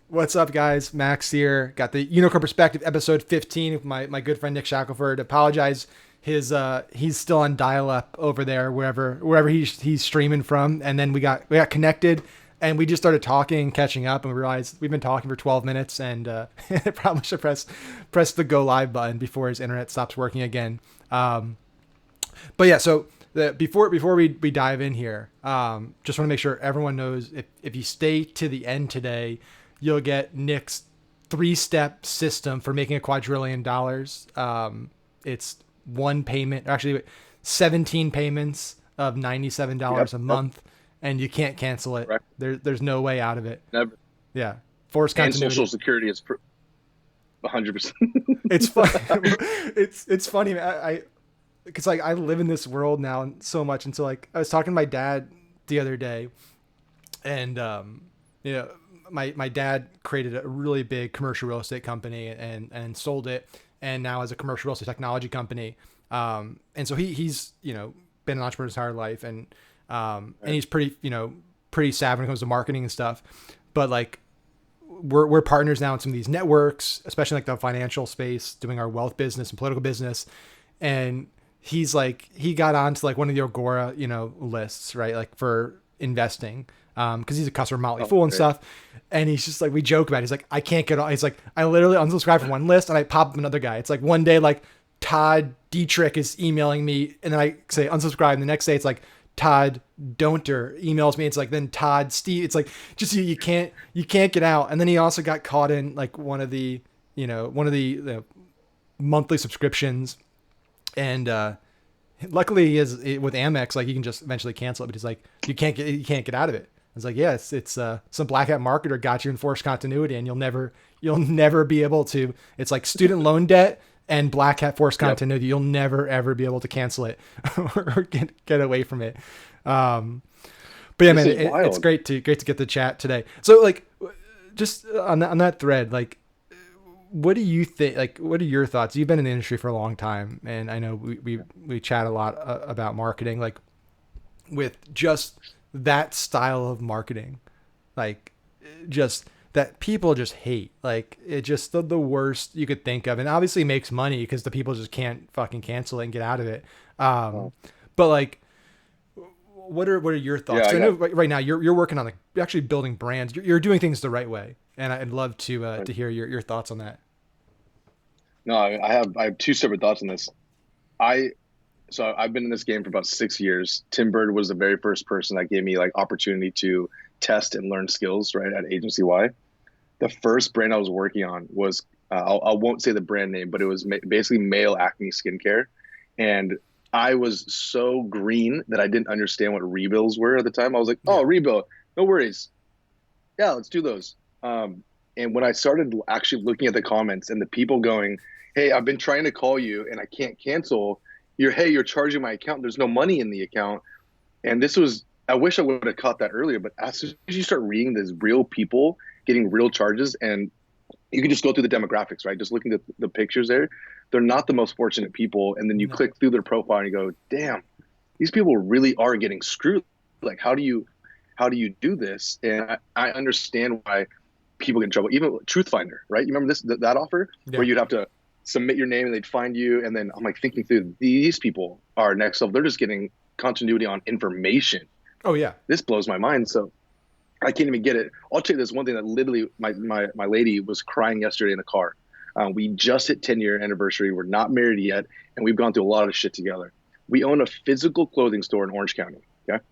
What's up, guys? Max here. Got the Unicorn Perspective, episode 15 with my good friend Nick Shackelford. Apologize, he's still on dial up over there wherever he's streaming from. And then we got connected, and we just started talking, catching up, and we realized we've been talking for 12 minutes, and probably should press the go live button before his internet stops working again. But yeah, so before we dive in here, just want to make sure everyone knows if you stay to the end today, you'll get Nick's 3-step system for making $1,000,000,000. It's one payment, actually 17 payments of $97 Yep, a yep, month, and you can't cancel it. correct. There's no way out of it. Never. Yeah, forced And Social continuity. Security is 100%. It's fun. It's funny, man. I because like I live in this world now so much, and so like I was talking to my dad the other day, and you know, my dad created a really big commercial real estate company and sold it, and now has a commercial real estate technology company. And so he's been an entrepreneur his entire life, and Right. he's pretty savvy when it comes to marketing and stuff. But like we're partners now in some of these networks, especially like the financial space, doing our wealth business and political business. And he got onto like one of the Agora, lists, right? Like for investing. Cause he's a customer Motley Oh, Fool and great. stuff. And he's just like, we joke about it. He's like, I can't get on. He's like, I literally unsubscribe from one list and I pop up another guy. It's like one day, like Todd Dietrich is emailing me, and then I say unsubscribe. And the next day it's like Todd Don'ter emails me. It's like, then Todd Steve. It's like, just you can't get out. And then he also got caught in like one of the monthly subscriptions. And luckily he is with Amex, like you can just eventually cancel it, but he's like, you can't get out of it. It's like, yeah, it's some black hat marketer got you in forced continuity, and you'll never be able to. It's like student loan debt and black hat forced Yep. continuity. You'll never ever be able to cancel it or get away from it. Um, but yeah, This man, is it's wild. great to get the chat today. So like, just on that thread, like, what do you think? Like, what are your thoughts? You've been in the industry for a long time, and I know we chat a lot about marketing, like with just that style of marketing, like just that people just hate. Like it just the worst you could think of, and obviously makes money because the people just can't fucking cancel it and get out of it. Oh, But like, what are your thoughts? yeah, 'Cause I I know got right now you're working on like you're actually building brands. You're doing things the right way, and I'd love right. to hear your thoughts on that. No, I have two separate thoughts on this. I so I've been in this game for about 6 years. Tim Bird was the very first person that gave me like opportunity to test and learn skills, right, at Agency Y. The first brand I was working on was I won't say the brand name, but it was basically male acne skincare, and I was so green that I didn't understand what rebills were at the time. I was like, Yeah. "Oh, rebill, no worries, yeah, let's do those." And when I started actually looking at the comments and the people going, "Hey, I've been trying to call you and I can't cancel. You're charging my account. There's no money in the account." And this was, I wish I would have caught that earlier, but as soon as you start reading, there's real people getting real charges, and you can just go through the demographics, right? Just looking at the pictures there, they're not the most fortunate people. And then you No. click through their profile and you go, damn, these people really are getting screwed. Like, how do you do this? And I understand why people get in trouble. Even Truth Finder, right? You remember that offer where Yeah. you'd have to submit your name and they'd find you. And then I'm like thinking through, these people are next level. They're just getting continuity on information. Oh yeah. This blows my mind. So I can't even get it. I'll tell you this one thing that literally my lady was crying yesterday in the car. We just hit 10-year anniversary. We're not married yet, and we've gone through a lot of shit together. We own a physical clothing store in Orange County. Okay,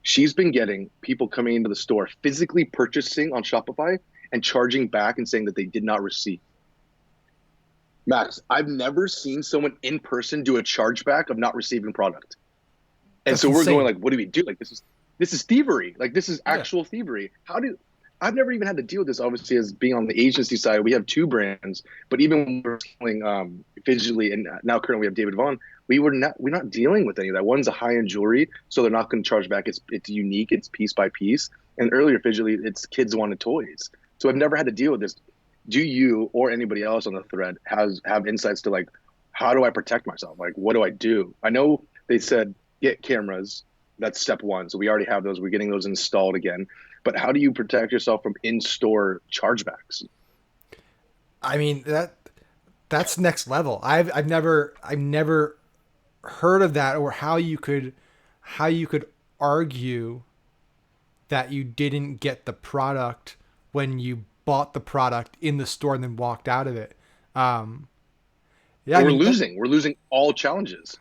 she's been getting people coming into the store physically purchasing on Shopify and charging back and saying that they did not receive. Max, I've never seen someone in person do a chargeback of not receiving product. And That's so we're going insane. like, what do we do? Like this is thievery. Like this is Yeah. actual thievery. I've never even had to deal with this. Obviously, as being on the agency side, we have two brands. But even when we're selling Fidgetly, and now currently we have David Vaughn, we're not dealing with any of that. One's a high end jewelry, so they're not going to charge back. It's unique. It's piece by piece. And earlier Fidgetly, it's kids wanted toys. So I've never had to deal with this. Do you or anybody else on the thread have insights to like how do I protect myself? Like what do I do? I know they said get cameras. That's step one. So we already have those. We're getting those installed again. but how do you protect yourself from in-store chargebacks? I mean, that's next level. I've never heard of that, or how you could argue that you didn't get the product when you bought the product in the store and then walked out of it. Um, yeah, And I we're mean losing. We're losing all challenges.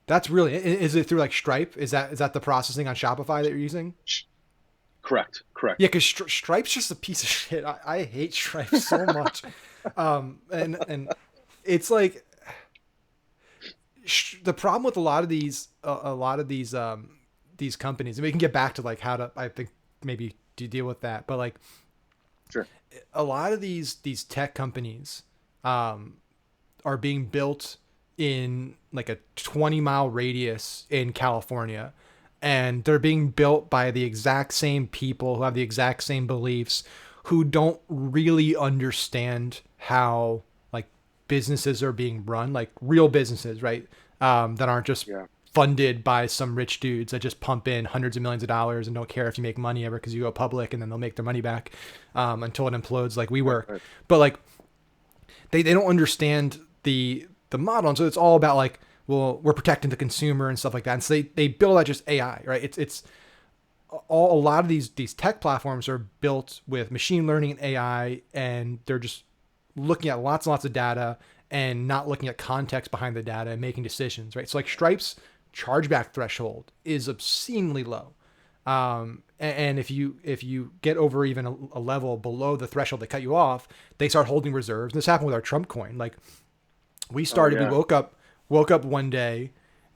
that's really. Is it through like Stripe? Is that the processing on Shopify that you're using? Correct. Yeah, Correct. because Stripe's just a piece of shit. I hate Stripe so much. And it's like the problem with a lot of these companies, and we can get back to like how to, I think, maybe to deal with that, but like Sure. a lot of these tech companies are being built in like a 20-mile radius in California, and they're being built by the exact same people who have the exact same beliefs, who don't really understand how like businesses are being run, like real businesses, right? That aren't just Yeah. funded by some rich dudes that just pump in hundreds of millions of dollars and don't care if you make money ever, because you go public and then they'll make their money back until it implodes like we were. Right. But like they don't understand the model, and so it's all about like, well, we're protecting the consumer and stuff like that. And so they build out just AI, right? It's all, a lot of these tech platforms are built with machine learning and AI, and they're just looking at lots and lots of data and not looking at context behind the data and making decisions, right? So like Stripe's chargeback threshold is obscenely low. And if you get over even a level below the threshold, they cut you off. They start holding reserves. And this happened with our Trump coin. Like we started, Oh, yeah. we woke up one day,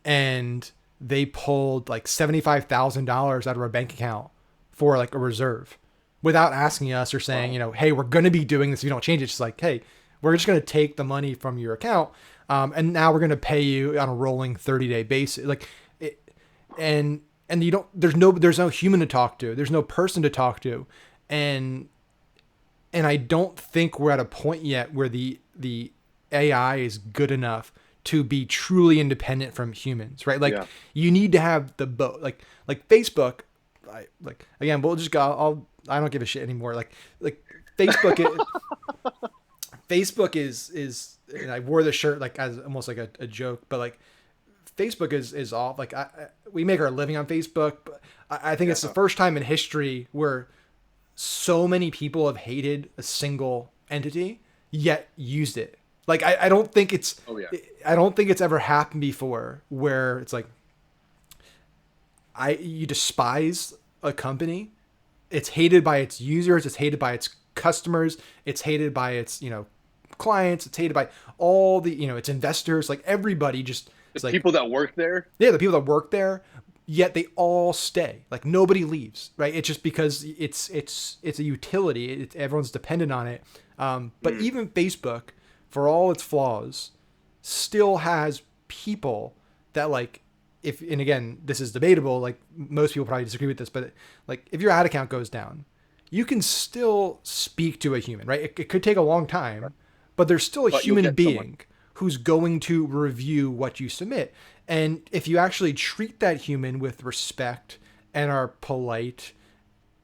and they pulled like $75,000 out of our bank account for like a reserve, without asking us or saying, Wow. hey, we're going to be doing this if you don't change it. It's just like, hey, we're just going to take the money from your account, and now we're going to pay you on a rolling 30-day basis. Like it, and you don't. There's no human to talk to. There's no person to talk to, and I don't think we're at a point yet where the AI is good enough to be truly independent from humans, right? Like Yeah. you need to have the both. Like Facebook, like again, we'll just go. I don't give a shit anymore. Like Facebook, Facebook is. And I wore the shirt like as almost like a joke, but like Facebook is off. Like we make our living on Facebook, but I think it's the Yeah. first time in history where so many people have hated a single entity yet used it. Like I don't think it's Oh yeah. I don't think it's ever happened before where it's like you despise a company. It's hated by its users, it's hated by its customers, it's hated by its, clients, it's hated by all the, its investors, like everybody just The it's like, people that work there. yeah, the people that work there, yet they all stay. Like nobody leaves, right? It's just because it's a utility. Everyone's dependent on it. But even Facebook, for all its flaws, still has people that like, if, and again, this is debatable. Like most people probably disagree with this, but like if your ad account goes down, you can still speak to a human, right? It could take a long time, but there's still a But you'll human get someone. being who's going to review what you submit. And if you actually treat that human with respect and are polite,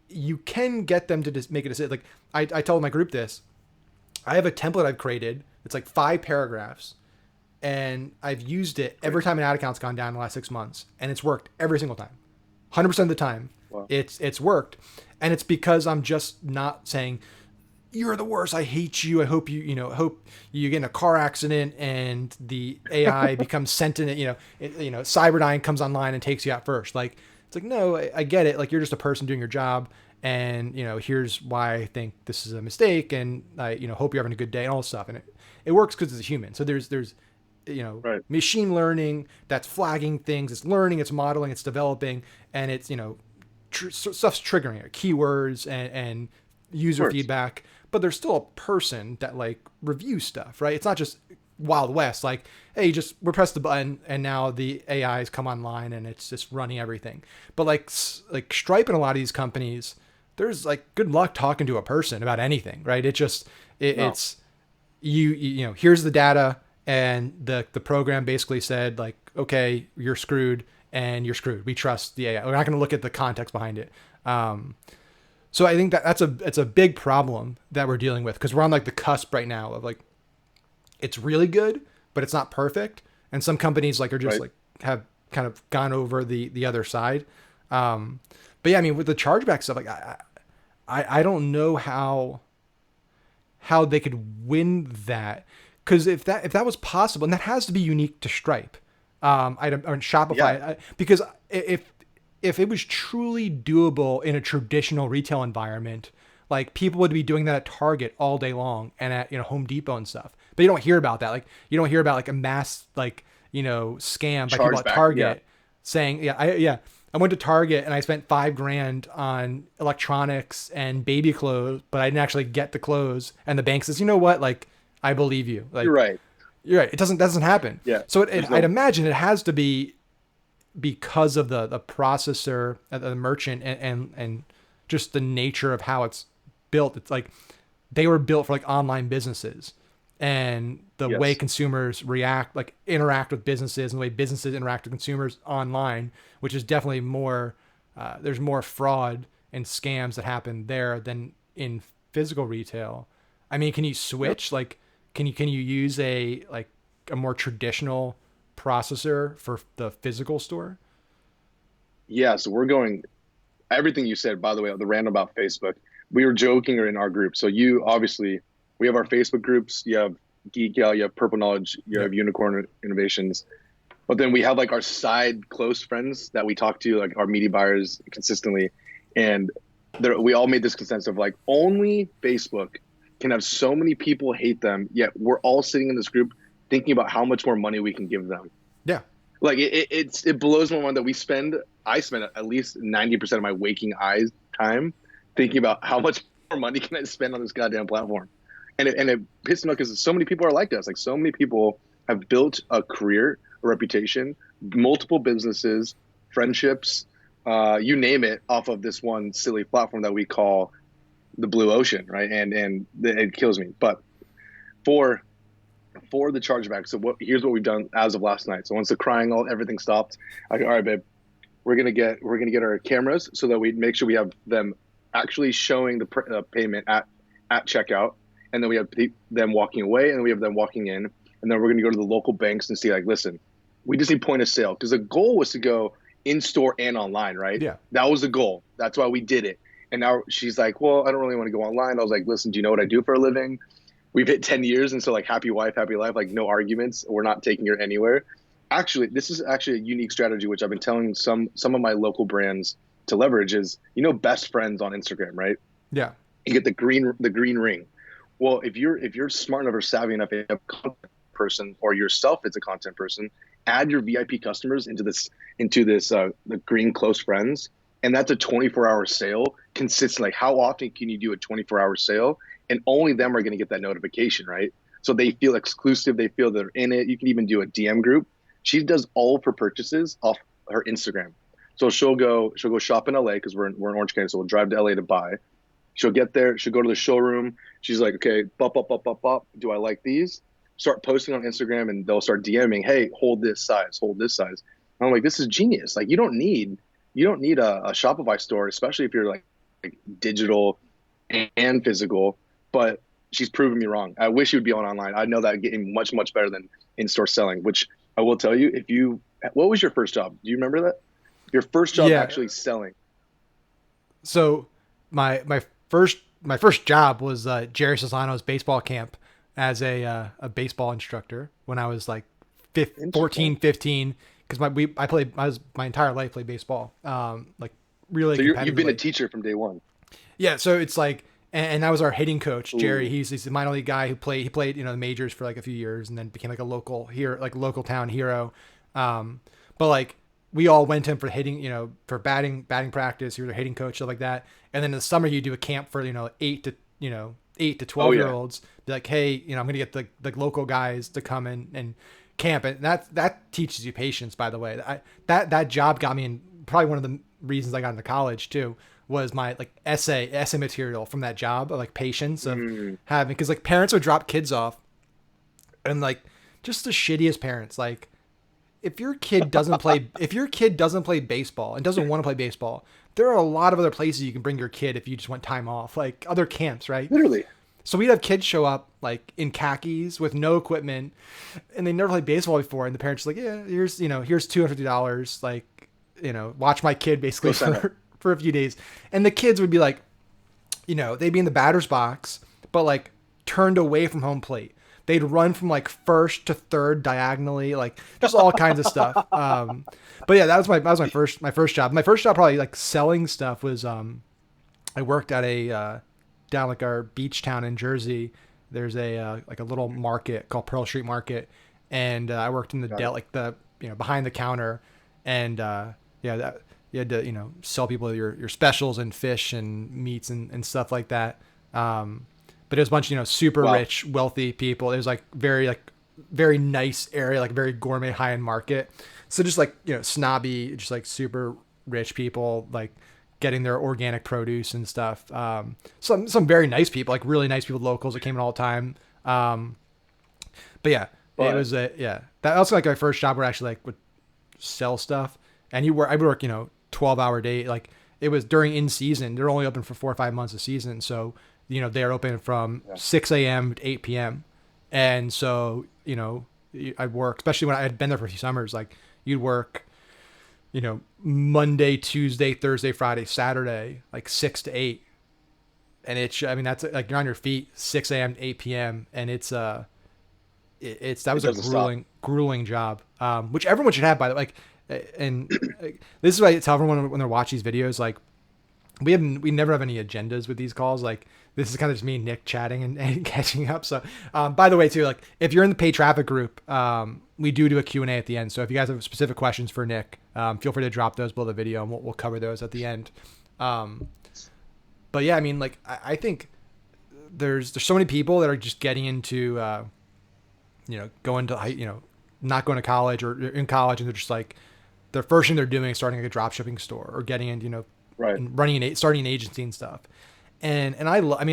you can get them to just make a decision. Like I told my group this. I have a template I've created. It's like 5 paragraphs. And I've used it every time an ad account's gone down in the last 6 months. And it's worked every single time. 100% of the time. Wow. It's worked. And it's because I'm just not saying, you're the worst. I hate you. I hope hope you get in a car accident and the AI becomes sentient. Cyberdyne comes online and takes you out first. Like, it's like, no, I get it. Like, you're just a person doing your job. And, here's why I think this is a mistake. And I, hope you're having a good day and all this stuff. And it works because it's a human. So there's, Right. machine learning that's flagging things. It's learning, it's modeling, it's developing, and it's, stuff's triggering it, keywords and user feedback. But there's still a person that like reviews stuff, right? It's not just Wild West, like, hey, we press the button and now the AIs come online and it's just running everything. But like Stripe and a lot of these companies, there's like, good luck talking to a person about anything, right? It just No. it's here's the data, and the program basically said like, okay, you're screwed and you're screwed. We trust the AI. We're not going to look at the context behind it. So I think it's a big problem that we're dealing with, because we're on like the cusp right now of like, it's really good, but it's not perfect. And some companies like are just Right. like have kind of gone over the other side. But yeah, I mean, with the chargeback stuff, like I don't know how they could win that, because if that was possible, and that has to be unique to Stripe, or Shopify, Yeah. because if it was truly doable in a traditional retail environment, like people would be doing that at Target all day long and at Home Depot and stuff. But you don't hear about that. Like you don't hear about like a mass like scam by people at Chargeback. Yeah. Target saying I went to Target and I spent $5,000 on electronics and baby clothes, but I didn't actually get the clothes. And the bank says, you know what? Like, I believe you. Like, You're right. you're right. It doesn't happen. Yeah. So There's I'd no, imagine it has to be because of the processor, the merchant, and just the nature of how it's built. It's like they were built for like online businesses, and the way yes. consumers interact with businesses, and the way businesses interact with consumers online, which is definitely more, there's more fraud and scams that happen there than in physical retail. I mean, can you Yep. switch? Like, can you use a more traditional processor for the physical store? Yeah. So we're going, everything you said, by the way, the rant about Facebook, we were joking or in our group. So you obviously, we have our Facebook groups. You have Geek Out, you have Purple Knowledge, you Yep. have Unicorn Innovations. But then we have like our side close friends that we talk to, like our media buyers consistently. And we all made this consensus of like only Facebook can have so many people hate them, yet we're all sitting in this group thinking about how much more money we can give them. Yeah. Like it blows my mind that I spend at least 90% of my waking eyes time thinking about how much more money can I spend on this goddamn platform. And it pisses me off because so many people are like us. Like so many people have built a career, a reputation, multiple businesses, friendships, you name it, off of this one silly platform that we call the blue ocean, right? And it kills me. But for the chargeback, so here's what we've done as of last night. So once the crying, everything stopped, I go, all right, babe, we're gonna get our cameras so that we make sure we have them actually showing the payment at checkout, and then we have them walking away, and then we have them walking in, and then we're gonna go to the local banks and see, like, listen, we just need point of sale, because the goal was to go in store and online, right? Yeah. That was the goal. That's why we did it. And now she's like, well, I don't really want to go online. I was like, listen, do you know what I do for a living? We've hit 10 years, and so like happy wife, happy life, like no arguments. We're not taking her anywhere. Actually, this is actually a unique strategy, which I've been telling some of my local brands to leverage is, best friends on Instagram, right? Yeah. You get the green ring. Well, if you're smart enough or savvy enough, if you're a content person or yourself as a content person, add your VIP customers into this the green close friends, and that's a 24-hour sale consistently. Like, how often can you do a 24-hour sale? And only them are going to get that notification, right? So they feel exclusive. They feel they're in it. You can even do a DM group. She does all of her purchases off her Instagram. So she'll go shop in LA because we're in Orange County. So we'll drive to LA to buy. She'll get there. She'll go to the showroom. She's like, okay, bop, bop, bop, bop, bop. Do I like these? Start posting on Instagram, and they'll start DMing, hey, hold this size, hold this size. And I'm like, this is genius. Like, you don't need a Shopify store, especially if you're like digital and physical. But she's proven me wrong. I wish she would be online. I know that getting much, much better than in-store selling, which I will tell you, what was your first job? Do you remember that? Your first job Yeah. actually selling. So my first job was Jerry Solano's baseball camp as a baseball instructor when I was like 14, Interesting. 15, because I was my entire life played baseball, like really So you've been a competitively. teacher from day one. Yeah, so it's like, and that was our hitting coach, Jerry. Ooh, He's a minor league guy who played the majors for like a few years, and then became like a local town hero. But like we all went to him for hitting, for batting practice. He was a hitting coach, stuff like that. And then in the summer, you do a camp for 8 to oh 12 year yeah, olds. Be like, hey, I'm gonna get the local guys to come in and camp, and that teaches you patience. By the way, that job got me in. Probably one of the reasons I got into college too was my like essay material from that job of like patience of mm, having, because like parents would drop kids off, and like just the shittiest parents, like if your kid doesn't play baseball and doesn't want to play baseball, there are a lot of other places you can bring your kid if you just want time off, like other camps, right? Literally. So we'd have kids show up like in khakis with no equipment, and they never played baseball before, and the parents are like, yeah, here's $250, like, watch my kid basically for a few days. And the kids would be like, they'd be in the batter's box, but like turned away from home plate. They'd run from like first to third diagonally, like just all kinds of stuff. But yeah, that was my first job. My first job probably like selling stuff was I worked at a down like our beach town in Jersey. There's a like a little market called Pearl Street Market, and I worked in the like the behind the counter, and that you had to sell people your specials and fish and meats and stuff like that. But it was a bunch of super rich, wealthy people. It was like very nice area, like very gourmet, high end market. So just like snobby, just like super rich people, like getting their organic produce and stuff. Some very nice people, like really nice people, locals that came in all the time. But yeah, it was that was like my first job where I actually like would sell stuff. And I would work 12-hour day. Like it was during in season. They're only open for 4 or 5 months a season, so they're open from 6 a.m. to 8 p.m. And so I'd work, especially when I had been there for a few summers. Like you'd work Monday, Tuesday, Thursday, Friday, Saturday, like 6 to 8. And that's like you're on your feet 6 a.m. to 8 p.m. And that was a grueling job, which everyone should have, by the way. And this is why I tell everyone when they're watching these videos, like we never have any agendas with these calls. Like this is kind of just me and Nick chatting and catching up. So, by the way, too, like if you're in the paid traffic group, we do a Q&A at the end. So if you guys have specific questions for Nick, feel free to drop those below the video, and we'll cover those at the end. But yeah, I mean, like I think there's so many people that are just getting into, going to not going to college or in college, and they're just like the first thing they're doing is starting like a drop shipping store or getting into and starting an agency and stuff. And I love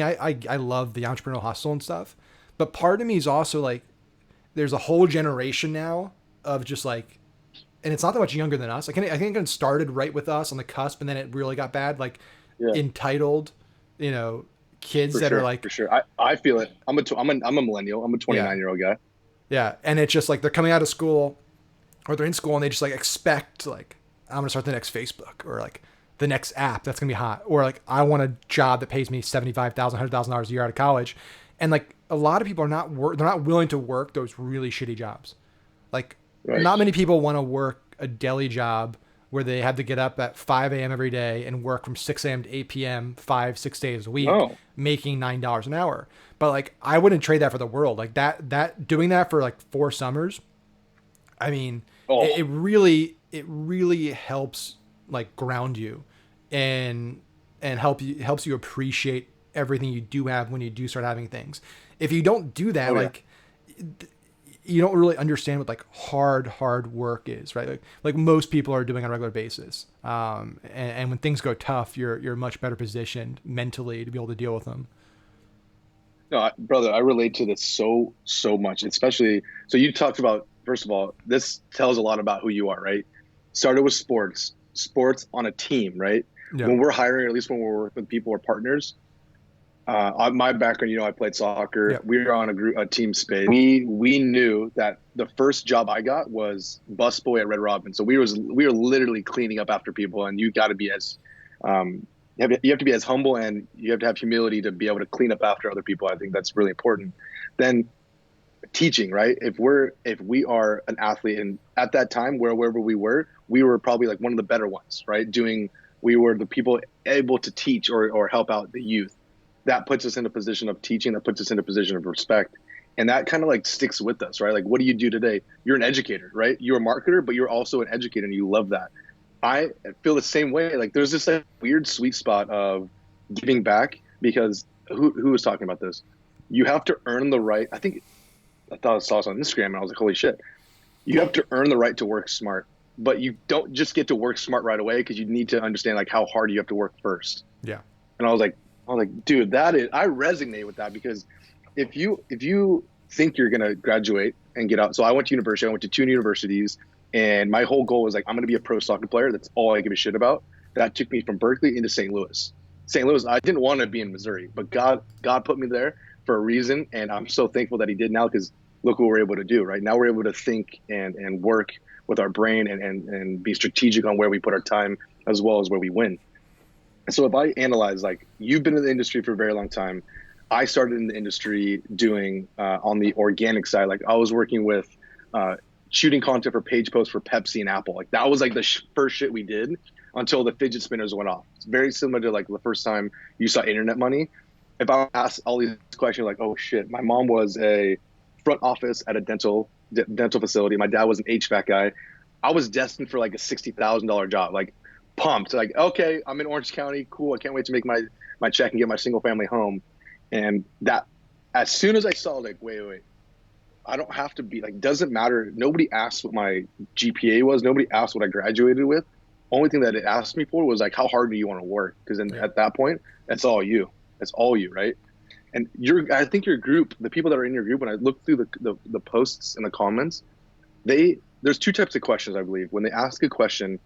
the entrepreneurial hustle and stuff, but part of me is also like, there's a whole generation now of just like, and it's not that much younger than us. I think it started right with us on the cusp, and then it really got bad. Like entitled, kids that are like, for sure. I feel it. I'm a millennial. I'm a 29-year-old guy. Yeah. And it's just like, they're coming out of school or they're in school and they just like expect like, I'm going to start the next Facebook or like the next app that's gonna be hot, or like I want a job that pays me $75,000, $100,000 a year out of college. And like a lot of people they're not willing to work those really shitty jobs. Like not many people want to work a deli job where they have to get up at 5 a.m. every day and work from 6 a.m. to 8 p.m. 5-6 days a week, making $9 an hour. But like I wouldn't trade that for the world. Like that doing that for like 4 summers, I mean, it really helps like ground you and helps you appreciate everything you do have when you do start having things. If you don't do that, like you don't really understand what like hard work is, right? Like most people are doing on a regular basis. And when things go tough, you're much better positioned mentally to be able to deal with them. No, brother, I relate to this so much, especially. So you talked about, first of all, this tells a lot about who you are, right? Started with sports on a team, right? Yeah. When we're hiring, or at least when we're working with people or partners, on my background, I played soccer. Yeah. We were on a team space. We knew that the first job I got was busboy at Red Robin. So we were literally cleaning up after people, and you got to be as you have to be as humble, and you have to have humility to be able to clean up after other people. I think that's really important. Then teaching, right? If we are an athlete, and at that time, wherever we were probably like one of the better ones, right? We were the people able to teach or help out the youth. That puts us in a position of teaching. That puts us in a position of respect. And that kind of like sticks with us, right? Like, what do you do today? You're an educator, right? You're a marketer, but you're also an educator, and you love that. I feel the same way. Like, there's this like weird sweet spot of giving back, because who was talking about this? You have to earn the right. I thought I saw this on Instagram, and I was like, holy shit. You have to earn the right to work smart, but you don't just get to work smart right away, because you need to understand like how hard you have to work first. Yeah. And I was like, dude, I resonate with that, because if you think you're going to graduate and get out. So I went to university. I went to 2 universities, and my whole goal was like, I'm going to be a pro soccer player. That's all I give a shit about. that took me from Berkeley into St. Louis. St. Louis, I didn't want to be in Missouri, but God put me there for a reason, and I'm so thankful that He did now, because look what we're able to do right now. We're able to think and work with our brain and be strategic on where we put our time as well as where we win. So if I analyze, like, you've been in the industry for a very long time. I started in the industry doing on the organic side. Like, I was working with shooting content for page posts for Pepsi and Apple. Like, that was like the first shit we did until the fidget spinners went off. It's very similar to like the first time you saw internet money. If I ask all these questions, like, oh shit, my mom was a front office at a dental facility. My dad was an HVAC guy. I was destined for like a $60,000 job. Like, pumped. Like, okay, I'm in Orange County. Cool. I can't wait to make my check and get my single family home. And that, as soon as I saw, like, wait, I don't have to be, like, doesn't matter. Nobody asked what my GPA was. Nobody asked what I graduated with. Only thing that it asked me for was like, how hard do you want to work? Because then at that point, that's all you. That's all you, right? And I think your group, the people that are in your group, when I look through the posts and the comments, there's two types of questions, I believe. When they ask a question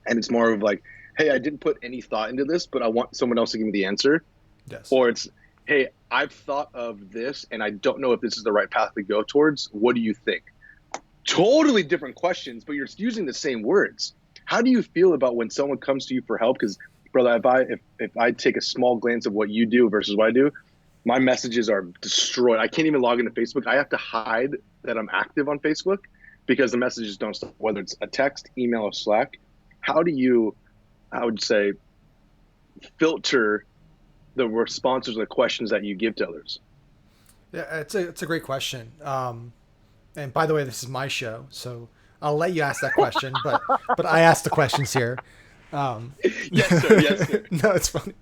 and it's more of like, hey, I didn't put any thought into this, but I want someone else to give me the answer. Yes. Or it's, hey, I've thought of this and I don't know if this is the right path to go towards. What do you think? Totally different questions, but you're using the same words. How do you feel about when someone comes to you for help? Because, brother, if I take a small glance of what you do versus what I do, my messages are destroyed. I can't even log into Facebook. I have to hide that I'm active on Facebook because the messages don't stop, whether it's a text, email, or Slack. How do you, I would say, filter the responses or the questions that you give to others? Yeah, it's a great question. And by the way, this is my show, so I'll let you ask that question, but I ask the questions here. Yes, sir. Yes, sir. No, it's funny.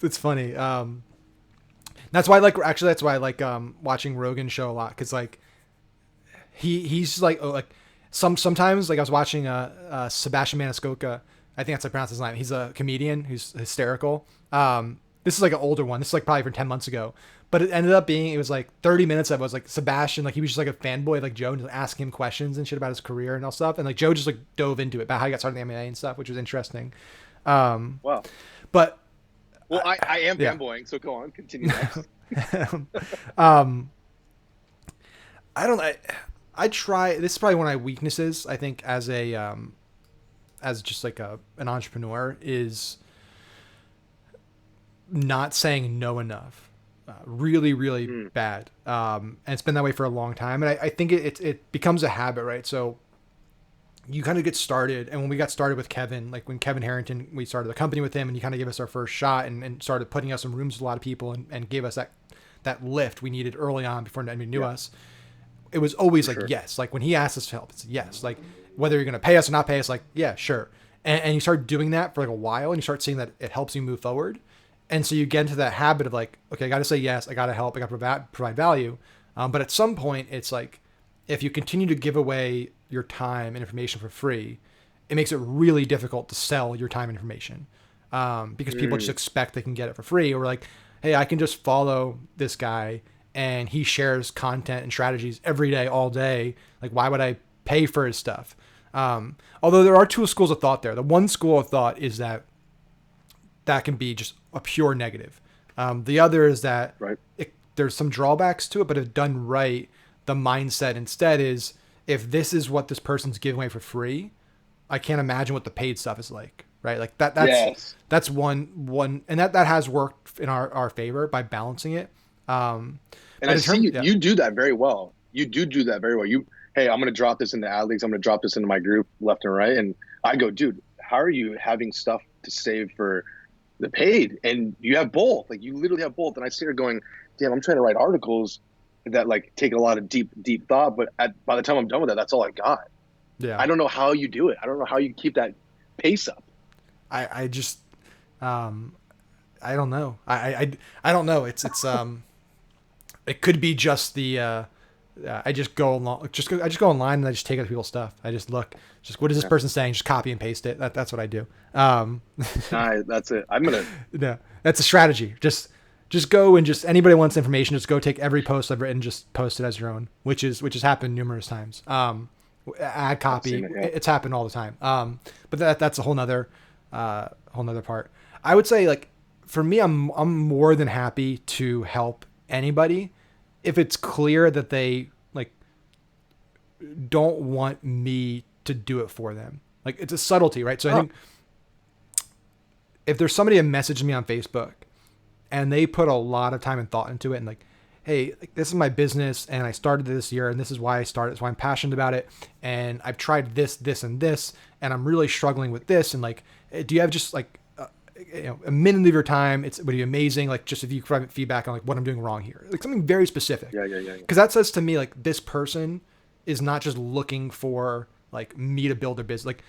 It's funny. That's why I like watching Rogan's show a lot, because like he's like, sometimes, like, I was watching Sebastian Maniscalco. I think that's how I pronounce his name. He's a comedian who's hysterical. This is like an older one. This is like probably from 10 months ago. But it ended up being, it was like 30 minutes of it was like Sebastian, like he was just like a fanboy, like Joe, and just asking him questions and shit about his career and all stuff. And like Joe just like dove into it about how he got started in the MMA and stuff, which was interesting. Wow. But well, I am fanboying, so go on, continue next. I try, this is probably one of my weaknesses, I think, as just like an entrepreneur, is not saying no enough. Really, really bad. And it's been that way for a long time. And I think it becomes a habit, right? So you kind of get started. And when we got started with Kevin, like when Kevin Harrington, we started the company with him, and he kind of gave us our first shot and started putting us in rooms with a lot of people and gave us that lift we needed early on before anybody knew us. It was always like, yes. Like when he asked us to help, it's yes. Like whether you're going to pay us or not pay us, like, yeah, sure. And you start doing that for like a while, and you start seeing that it helps you move forward. And so you get into that habit of like, okay, I got to say yes, I got to help, I got to provide value. But at some point, it's like, if you continue to give away your time and information for free, it makes it really difficult to sell your time and information, because people just expect they can get it for free, or like, hey, I can just follow this guy and he shares content and strategies every day, all day. Like, why would I pay for his stuff? Although there are two schools of thought there. The one school of thought is that can be just a pure negative. The other is that there's some drawbacks to it, but if done right, the mindset instead is, if this is what this person's giving away for free, I can't imagine what the paid stuff is like, right? Like that's one, and that has worked in our favor by balancing it. And I see you do that very well. You do that very well. Hey, I'm going to drop this into AdWeek. I'm going to drop this into my group left and right. And I go, dude, how are you having stuff to save for the paid? And you have both. Like, you literally have both. And I sit here going, damn, I'm trying to write articles that like take a lot of deep thought. But by the time I'm done with that, that's all I got. Yeah. I don't know how you do it. I don't know how you keep that pace up. I just, I don't know. I don't know. It's it could be just the, I just go online and I just take other people's stuff. I just look, what is this person saying? Just copy and paste it. That's what I do. That's it. No, that's a strategy. Just go and anybody wants information, just go take every post I've written, just post it as your own, which has happened numerous times. ad I've copy. seen it. Yeah. It's happened all the time. But that's a whole nother part. I would say like for me, I'm more than happy to help anybody if it's clear that they like don't want me to do it for them. Like it's a subtlety, right? So I think if there's somebody that messaged me on Facebook and they put a lot of time and thought into it and like, hey, like, this is my business and I started this year and this is why I started. So I'm passionate about it. And I've tried this, and this, and I'm really struggling with this. And like, do you have just like, a minute of your time? It would be amazing. Like just if you provide feedback on like what I'm doing wrong here, like something very specific. Yeah. Cause that says to me, like this person is not just looking for like me to build their business. Like,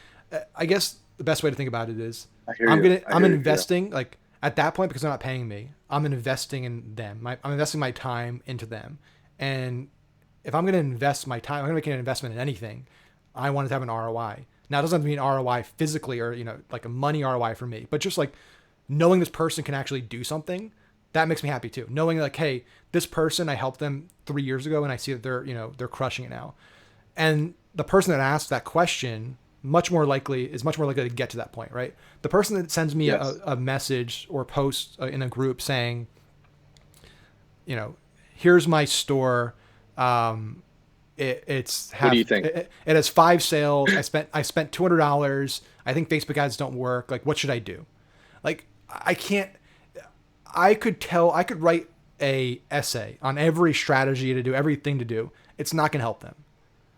I guess the best way to think about it is I'm investing like at that point, because they're not paying me, I'm investing in them. I'm investing my time into them. And if I'm going to invest my time, I'm going to make an investment in anything, I want it to have an ROI. Now, it doesn't have to be an ROI physically or, like a money ROI for me, but just like knowing this person can actually do something, that makes me happy too. Knowing like, hey, this person, I helped them 3 years ago and I see that they're crushing it now. And the person that asked that question is much more likely to get to that point, right? The person that sends me a message or post in a group saying, here's my store. What do you think? It has 5 sales. I spent $200. I think Facebook ads don't work. Like, what should I do? Like, I could write a essay on every strategy to do, everything to do. It's not going to help them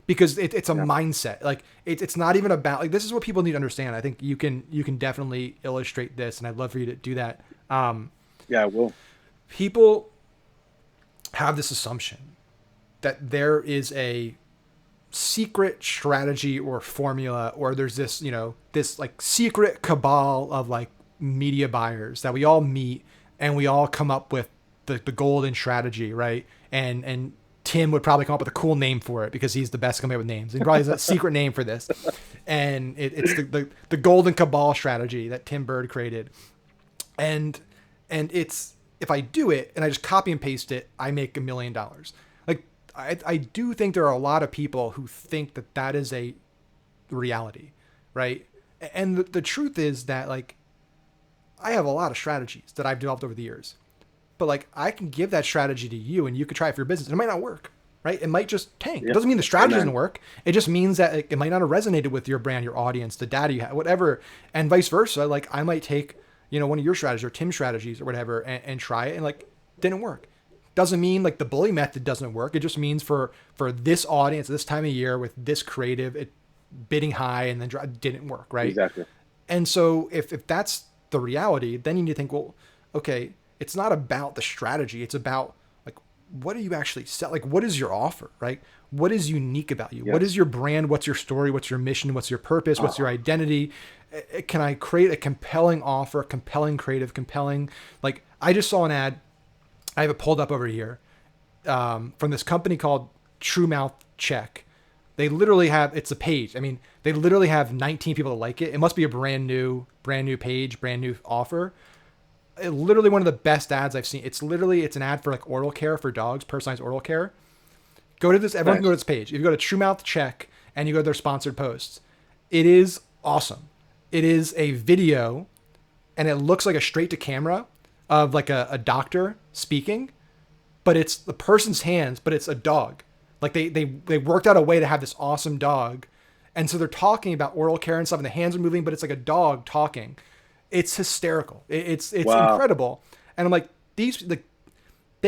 because it's a mindset. Like it's not even about like, this is what people need to understand. I think you can definitely illustrate this, and I'd love for you to do that. Yeah, I will. People have this assumption that there is a secret strategy or formula, or there's this, this like secret cabal of like media buyers that we all meet and we all come up with the golden strategy, right? And Tim would probably come up with a cool name for it because he's the best coming up with names. He probably has a secret name for this. And it's the golden cabal strategy that Tim Bird created. And it's, if I do it and I just copy and paste it, I make $1 million. Like I do think there are a lot of people who think that is a reality, right? And the truth is that like I have a lot of strategies that I've developed over the years, but like I can give that strategy to you and you could try it for your business. It might not work, right? It might just tank. It doesn't mean the strategy doesn't work. It just means that it might not have resonated with your brand, your audience, the data you have, whatever, and vice versa. Like I might take, one of your strategies or Tim's strategies or whatever and try it and like didn't work. Doesn't mean like the bully method doesn't work. It just means for this audience, this time of year with this creative, it bidding high and then didn't work, right? Exactly. And so if that's the reality, then you need to think, well, okay, it's not about the strategy. It's about like, what do you actually sell? Like, what is your offer, right? What is unique about you? Yes. What is your brand? What's your story? What's your mission? What's your purpose? What's your identity? Can I create a compelling offer, compelling creative, compelling, like I just saw an ad. I have it pulled up over here from this company called True Mouth Check. They literally have, it's a page. I mean, they literally have 19 people that like it. It must be a brand new page, brand new offer. Literally one of the best ads I've seen. It's an ad for like oral care for dogs, personalized oral care. Go to this, everyone can go to this page. If you go to True Mouth Check and you go to their sponsored posts, it is awesome. It is a video and it looks like a straight to camera of like a doctor speaking, but it's the person's hands, but it's a dog. Like they worked out a way to have this awesome dog. And so they're talking about oral care and stuff and the hands are moving, but it's like a dog talking. It's hysterical. It's incredible. And I'm like, they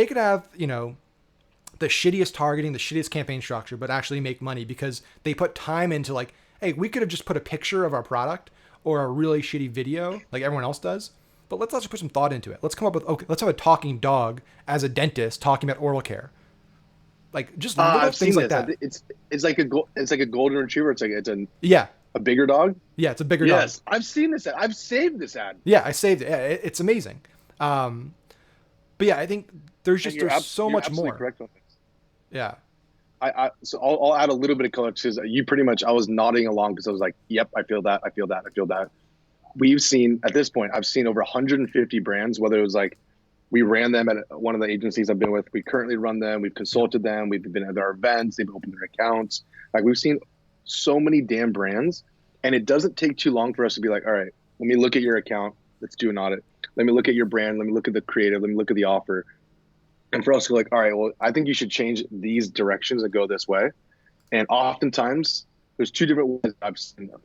could have, the shittiest targeting, the shittiest campaign structure, but actually make money because they put time into like, hey, we could have just put a picture of our product or a really shitty video like everyone else does. But let's also put some thought into it. Let's come up with, okay, let's have a talking dog as a dentist talking about oral care. Like just little things like that. It's like a golden retriever. It's a bigger dog. Yeah, it's a bigger dog. Yes, I've seen this ad. I've saved this ad. Yeah, I saved it. Yeah, it's amazing. But yeah, I think there's so much more. Correct on this. Yeah. So I'll add a little bit of color because you pretty much, I was nodding along because I was like, yep, I feel that. We've seen at this point, I've seen over 150 brands, whether it was like, we ran them at one of the agencies I've been with. We currently run them. We've consulted them. We've been at their events. They've opened their accounts. Like we've seen so many damn brands, and it doesn't take too long for us to be like, all right, let me look at your account. Let's do an audit. Let me look at your brand. Let me look at the creative. Let me look at the offer. And for us to go like, all right, well, I think you should change these directions and go this way. And oftentimes, there's two different ways I've seen them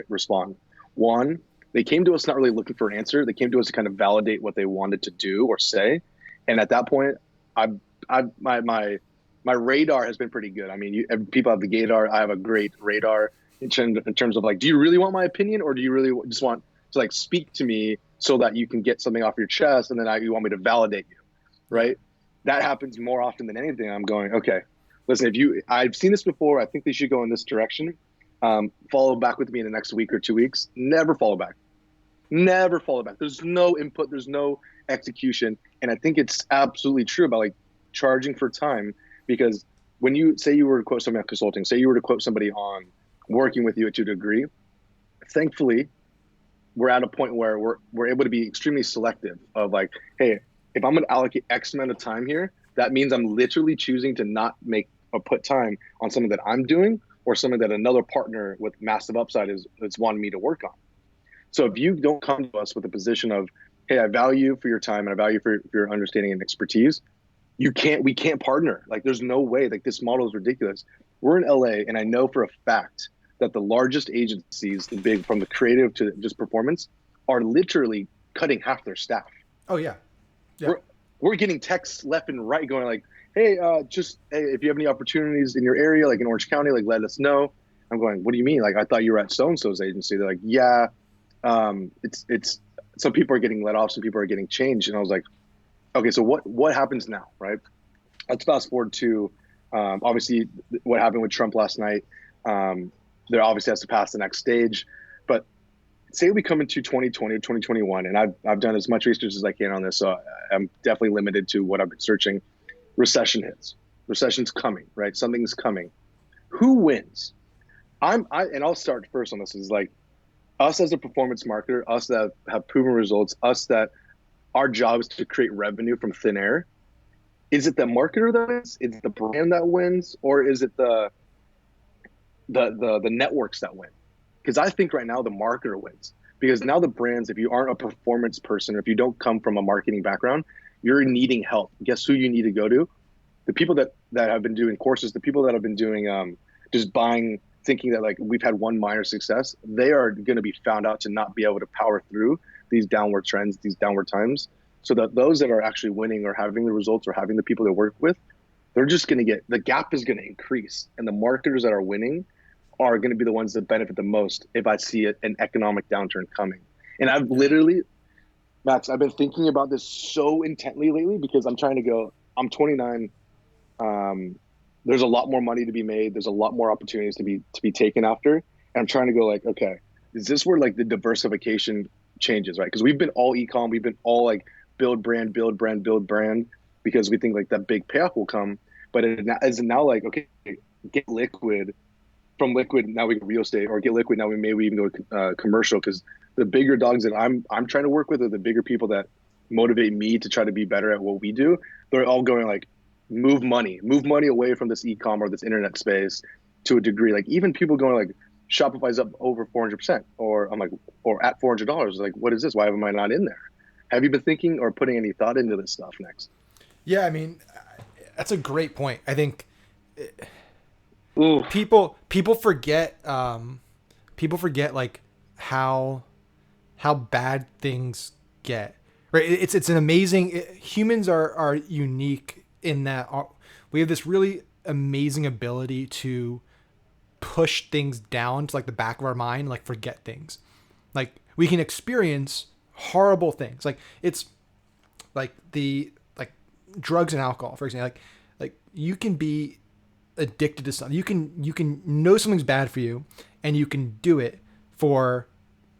respond. One, they came to us not really looking for an answer. They came to us to kind of validate what they wanted to do or say. And at that point, my radar has been pretty good. I mean, people have the gaydar. I have a great radar in terms of like, do you really want my opinion, or do you really just want to like speak to me so that you can get something off your chest, and then you want me to validate you, right? That happens more often than anything. I'm going, okay, listen, I've seen this before. I think they should go in this direction. Follow back with me in the next week or 2 weeks. Never follow back. Never follow back. There's no input. There's no execution. And I think it's absolutely true about like charging for time, because when you say you were to quote somebody on consulting, say you were to quote somebody on working with you to a degree, thankfully, we're at a point where we're able to be extremely selective of like, hey, if I'm going to allocate X amount of time here, that means I'm literally choosing to not make or put time on something that I'm doing or something that another partner with massive upside is wanting me to work on. So if you don't come to us with a position of, hey, I value you for your time and I value you for your understanding and expertise, we can't partner. Like, there's no way. Like, this model is ridiculous. We're in LA, and I know for a fact that the largest agencies, the big, from the creative to just performance, are literally cutting half their staff. Oh yeah. Yeah. We're getting texts left and right going like, hey, if you have any opportunities in your area, like in Orange County, like let us know. I'm going, what do you mean? Like, I thought you were at so-and-so's agency. They're like, yeah, it's some people are getting let off, some people are getting changed. And I was like, okay, so what happens now, right? Let's fast forward to obviously what happened with Trump last night. There obviously has to pass the next stage, but say we come into 2020 or 2021, and I've done as much research as I can on this, so I'm definitely limited to what I've been searching. Recession hits. Recession's coming, right? Something's coming. Who wins? And I'll start first on this. Is like us as a performance marketer, us that have proven results, us that our job is to create revenue from thin air. Is it the marketer that wins? Is it the brand that wins, or is it the networks that win? Because I think right now the marketer wins, because now the brands, if you aren't a performance person, or if you don't come from a marketing background, you're needing help. Guess who you need to go to? The people that have been doing courses, the people that have been doing just buying, thinking that like we've had one minor success, they are going to be found out to not be able to power through these downward trends, these downward times, so that those that are actually winning or having the results or having the people they work with, they're just going to get, the gap is going to increase, and the marketers that are winning are going to be the ones that benefit the most if I see an economic downturn coming. And I've literally, Max, I've been thinking about this so intently lately, because I'm trying to go, I'm 29. There's a lot more money to be made. There's a lot more opportunities to be taken after. And I'm trying to go like, okay, is this where like the diversification changes, right? Because we've been all e-com. We've been all like build brand, because we think like that big payoff will come. But it is now like, okay, get liquid. From liquid, now we go real estate, or get liquid, now we maybe even go commercial, because the bigger dogs that I'm trying to work with are the bigger people that motivate me to try to be better at what we do. They're all going like, move money away from this e-com or this internet space to a degree. Like, even people going like, Shopify's up over 400%, or I'm like, or at $400. Like, what is this? Why am I not in there? Have you been thinking or putting any thought into this stuff next? Yeah, I mean, that's a great point. I think Ooh. people forget like how bad things get, right? It's an amazing, humans are unique in that we have this really amazing ability to push things down to like the back of our mind, like forget things. Like, we can experience horrible things, like it's like drugs and alcohol, for example. Like you can be addicted to something. You can know something's bad for you, and you can do it for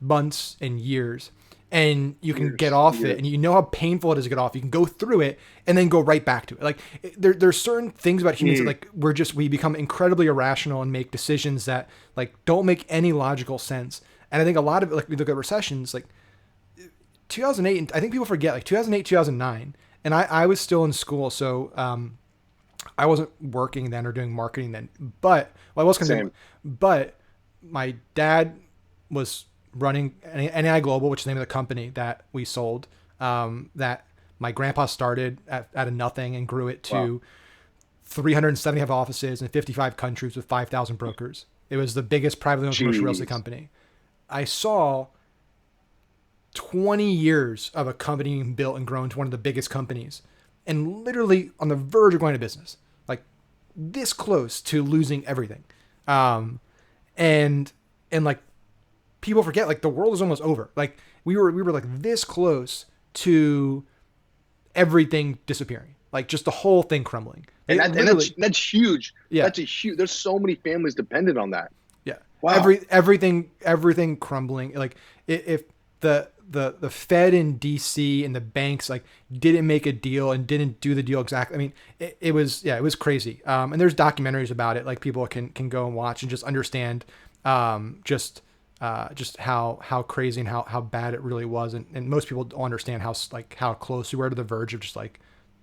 months and years, and you can get off it, and you know how painful it is to get off. You can go through it and then go right back to it. Like, there's certain things about humans that like we become incredibly irrational and make decisions that like don't make any logical sense. And I think a lot of it, like, we look at recessions, like 2008, and I think people forget, like 2008, 2009, and I was still in school, so I wasn't working then or doing marketing then, but well, I was Same. but my dad was running NAI Global, which is the name of the company that we sold. That my grandpa started at a nothing and grew it Wow. to 375 offices in 55 countries with 5,000 brokers. It was the biggest privately owned commercial real estate Jeez. company. I saw 20 years of a company being built and grown to one of the biggest companies, and literally on the verge of going to business, like this close to losing everything. Um, and like people forget, like the world is almost over. Like we were like this close to everything disappearing, like just the whole thing crumbling. And It literally, that's huge. yeah, That's a huge. There's so many families dependent on that. yeah, Wow. everything crumbling. Like if the Fed in DC and the banks like didn't make a deal and didn't do the deal exactly. I mean, it was crazy. And there's documentaries about it, like people can go and watch and just understand, just how crazy and how bad it really was. And most people don't understand how close we were to the verge of just like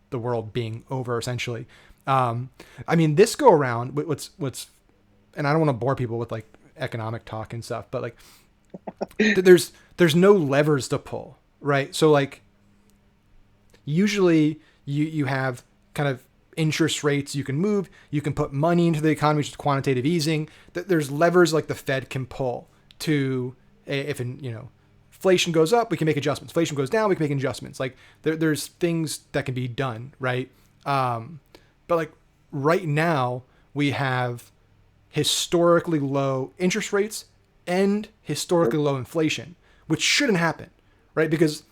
the world being over essentially. I mean, this go around, and I don't want to bore people with like economic talk and stuff, but like there's no levers to pull, right? So like usually you have kind of interest rates you can move, you can put money into the economy, which is quantitative easing. There's levers like the Fed can pull to, if inflation goes up, we can make adjustments. Inflation goes down, we can make adjustments. Like there's things that can be done, right? But like right now we have historically low interest rates and historically low inflation, which shouldn't happen, right? Because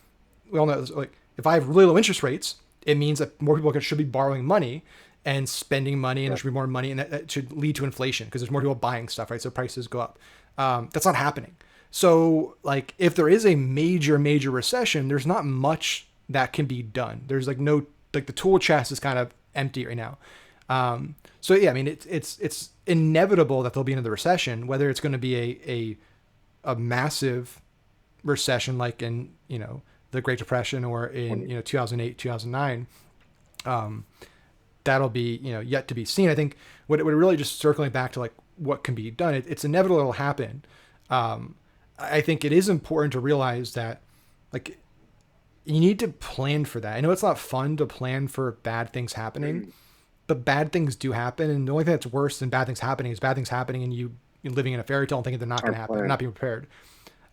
we all know, like, if I have really low interest rates, it means that more people should be borrowing money and spending money, and there should be more money, and that should lead to inflation because there's more people buying stuff, right? So prices go up. That's not happening. So, like, if there is a major recession, there's not much that can be done. There's like no, like the tool chest is kind of empty right now. So yeah, I mean, it's inevitable that there'll be another recession, whether it's going to be a massive recession like in, the Great Depression or in, 2008, 2009. That'll be, yet to be seen. I think what really just circling back to like what can be done, it's inevitable it'll happen. I think it is important to realize that like you need to plan for that. I know it's not fun to plan for bad things happening, but bad things do happen. And the only thing that's worse than bad things happening is bad things happening and you're living in a fairy tale and thinking they're not going to happen, and not being prepared.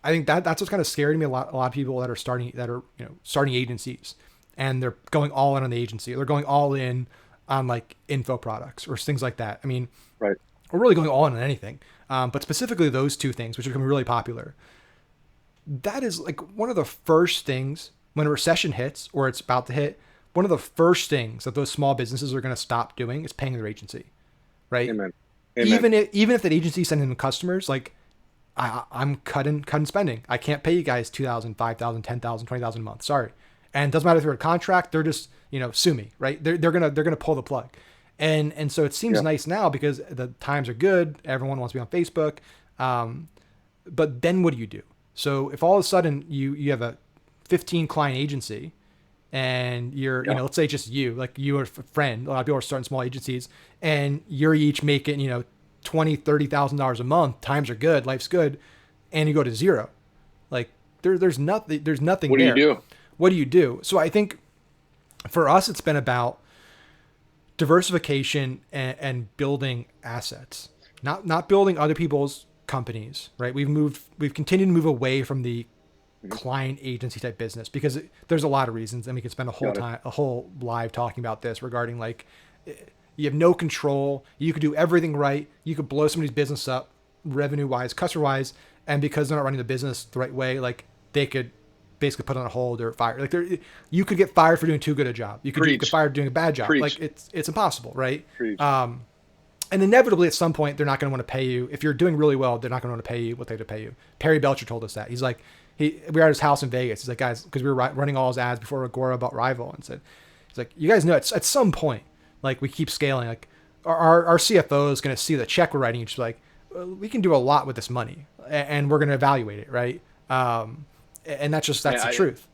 I think that's what's kind of scary to me. A lot of people that are starting agencies, and they're going all in on the agency. They're going all in on like info products or things like that. I mean, Right. we're really going all in on anything, but specifically those two things, which are becoming really popular. That is like one of the first things when a recession hits or it's about to hit. One of the first things that those small businesses are going to stop doing is paying their agency, right? Amen. Even if that agency is sending them customers, like I'm cutting spending. I can't pay you guys $2,000, $5,000, $10,000, $20,000 a month. Sorry. And it doesn't matter if they're a contract. They're just, sue me, right? They're gonna pull the plug. And so it seems nice now because the times are good. Everyone wants to be on Facebook. But then what do you do? So if all of a sudden you have a 15 client agency and you're, let's say just you, like you or a friend, a lot of people are starting small agencies and you're each making, $20,000, $30,000 a month, times are good, life's good, and you go to zero. Like there's nothing What do there. you do? What do you do? So I think for us, it's been about diversification and building assets, not building other people's companies, right? We've continued to move away from the client agency type business because there's a lot of reasons, and we could spend a whole live talking about this regarding like you have no control. You could do everything right. You could blow somebody's business up revenue wise, customer wise, and because they're not running the business the right way, like they could basically put on a hold or fire. Like you could get fired for doing too good a job. You could get fired for doing a bad job. Preach. Like it's impossible, right? Preach. And inevitably at some point they're not going to want to pay you. If you're doing really well, they're not going to want to pay you what they have to pay you. Perry Belcher told us that. He's like, we were at his house in Vegas. He's like, guys, because we were running all his ads before Agora bought Rival, and said, he's like, you guys know at some point, like we keep scaling, like our CFO is going to see the check we're writing and just be like, we can do a lot with this money and we're going to evaluate it. Right. And that's the truth.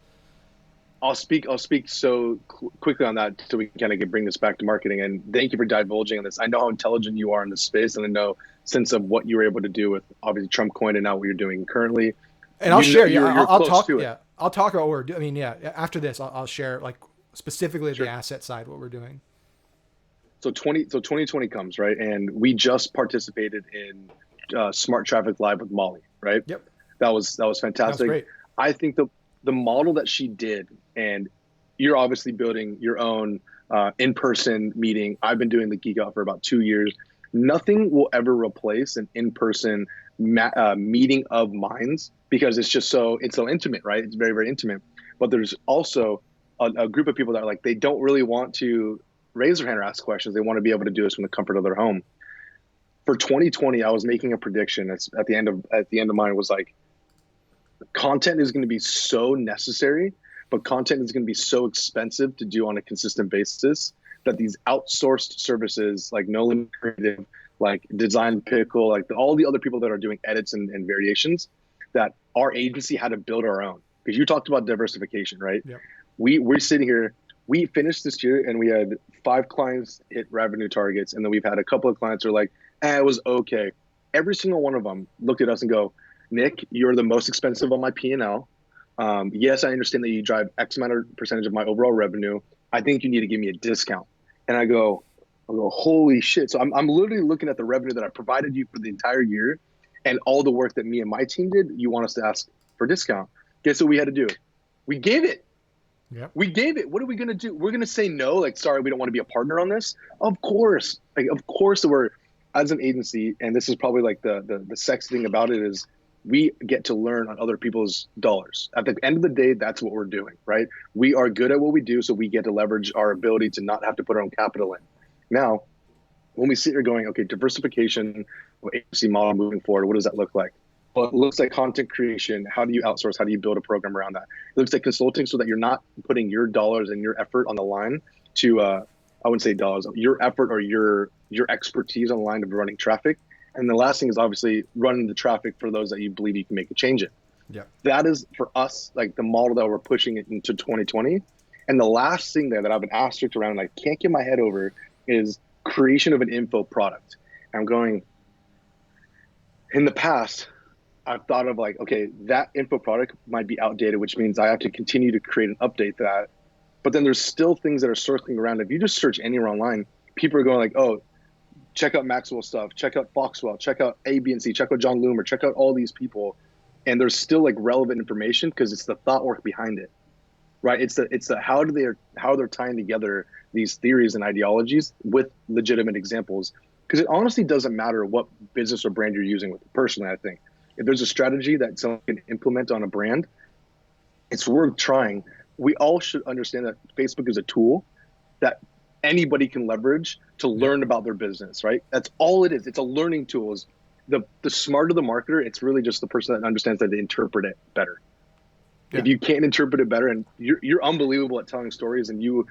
I'll speak so quickly on that so we can kind of bring this back to marketing. And thank you for divulging on this. I know how intelligent you are in this space, and I know since of what you were able to do with obviously Trump Coin and now what you're doing currently. And I'll share. Yeah, You're I'll close talk. to it. Yeah, I'll talk about what we're doing. I mean, yeah. After this, I'll share like specifically the Sure. asset side what we're doing. So 2020 comes, right, and we just participated in Smart Traffic Live with Molly, right? Yep, That was that was fantastic. great. I think the model that she did, and you're obviously building your own in-person meeting. I've been doing the Geek Out for about 2 years. Nothing will ever replace an in-person meeting of minds because it's so intimate, right? It's very, very intimate. But there's also a group of people that are like, they don't really want to raise their hand or ask questions. They want to be able to do this from the comfort of their home. For 2020, I was making a prediction. It's at the end of mine was like, content is going to be so necessary, but content is going to be so expensive to do on a consistent basis that these outsourced services like No Limit Creative, like Design Pickle, like all the other people that are doing edits and variations, that our agency had to build our own. Because you talked about diversification, right? Yep. We're sitting here. We finished this year and we had 5 clients hit revenue targets, and then we've had a couple of clients who are like, it was okay. Every single one of them look at us and go, Nick, you're the most expensive on my P&L. Yes, I understand that you drive X amount of percentage of my overall revenue. I think you need to give me a discount. And I go, holy shit. So I'm literally looking at the revenue that I provided you for the entire year and all the work that me and my team did. You want us to ask for a discount. Guess what we had to do? We gave it. Yeah. We gave it. What are we going to do? We're going to say no. Like, sorry, we don't want to be a partner on this. Of course. Like, of course we're, as an agency, and this is probably like the sexy thing about it is we get to learn on other people's dollars. At the end of the day, that's what we're doing, right? We are good at what we do, so we get to leverage our ability to not have to put our own capital in. Now, when we sit here going, okay, diversification, agency model moving forward, what does that look like? Well, it looks like content creation. How do you outsource? How do you build a program around that? It looks like consulting so that you're not putting your dollars and your effort on the line to, I wouldn't say dollars, your effort or your expertise on the line of running traffic. And the last thing is obviously running the traffic for those that you believe you can make a change in. Yeah. That is for us, like the model that we're pushing it into 2020. And the last thing there that I've been asterisked around and I can't get my head over is creation of an info product. And I'm going, in the past, I've thought of like, okay, that info product might be outdated, which means I have to continue to create and update that. But then there's still things that are circling around. If you just search anywhere online, people are going like, oh, check out Maxwell stuff, check out Foxwell, check out A, B, and C, check out John Loomer, check out all these people. And there's still like relevant information because it's the thought work behind it, right? It's the how they're tying together these theories and ideologies with legitimate examples. Because it honestly doesn't matter what business or brand you're using with it. Personally, I think if there's a strategy that someone can implement on a brand, it's worth trying. We all should understand that Facebook is a tool that anybody can leverage to learn about their business, right? That's all it is. It's a learning tool. Is the smarter the marketer, it's really just the person that understands how to interpret it better. Yeah. If you can't interpret it better, and you're unbelievable at telling stories, and you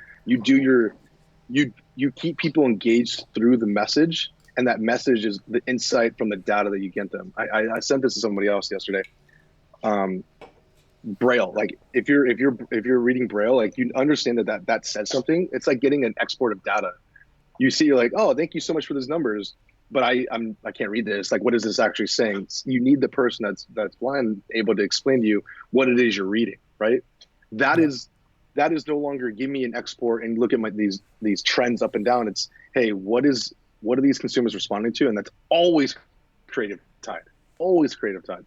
keep people engaged through the message, and that message is the insight from the data that you get them. I sent this to somebody else yesterday. Braille, like if you're reading Braille, like you understand that says something. It's like getting an export of data. You see, you're like, oh, thank you so much for those numbers, but I can't read this. Like, what is this actually saying? You need the person that's blind able to explain to you what it is you're reading, right? That is no longer give me an export and look at these trends up and down. It's, hey, what are these consumers responding to? And that's always creative tied. Always creative tied.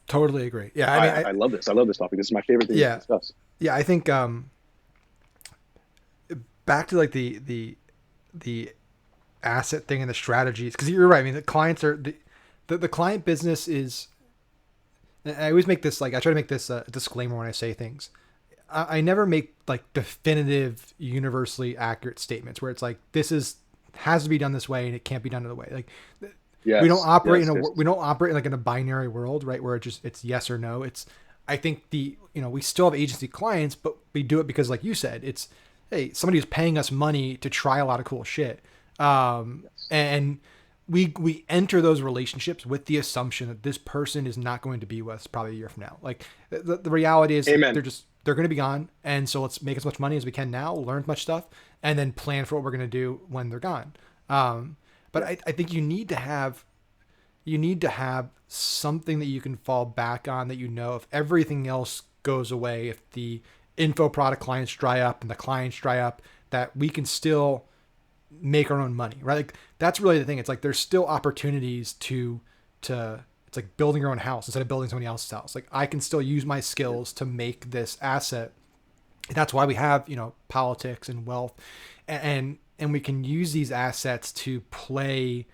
Totally agree. Yeah, I love this. I love this topic. This is my favorite thing to discuss. Yeah, I think back to like the asset thing and the strategies, because you're right. I mean, the clients are the client business is. I always make this, like, I try to make this a disclaimer when I say things. I never make like definitive, universally accurate statements where it's like has to be done this way and it can't be done another way. Like, yes, we don't operate we don't operate like in a binary world, right? Where it's yes or no. I think we still have agency clients, but we do it because, like you said, it's, hey, somebody who's paying us money to try a lot of cool shit. And we enter those relationships with the assumption that this person is not going to be with us probably a year from now. Like the reality is, Amen. they're just, they're going to be gone. And so let's make as much money as we can now, learn as much stuff, and then plan for what we're going to do when they're gone. But I think you need to have something that you can fall back on, that, if everything else goes away, if the info product clients dry up and the clients dry up, that we can still make our own money, right? Like, that's really the thing. It's like, there's still opportunities to it's like building your own house instead of building somebody else's house. Like, I can still use my skills to make this asset. And that's why we have, politics and wealth, and we can use these assets to play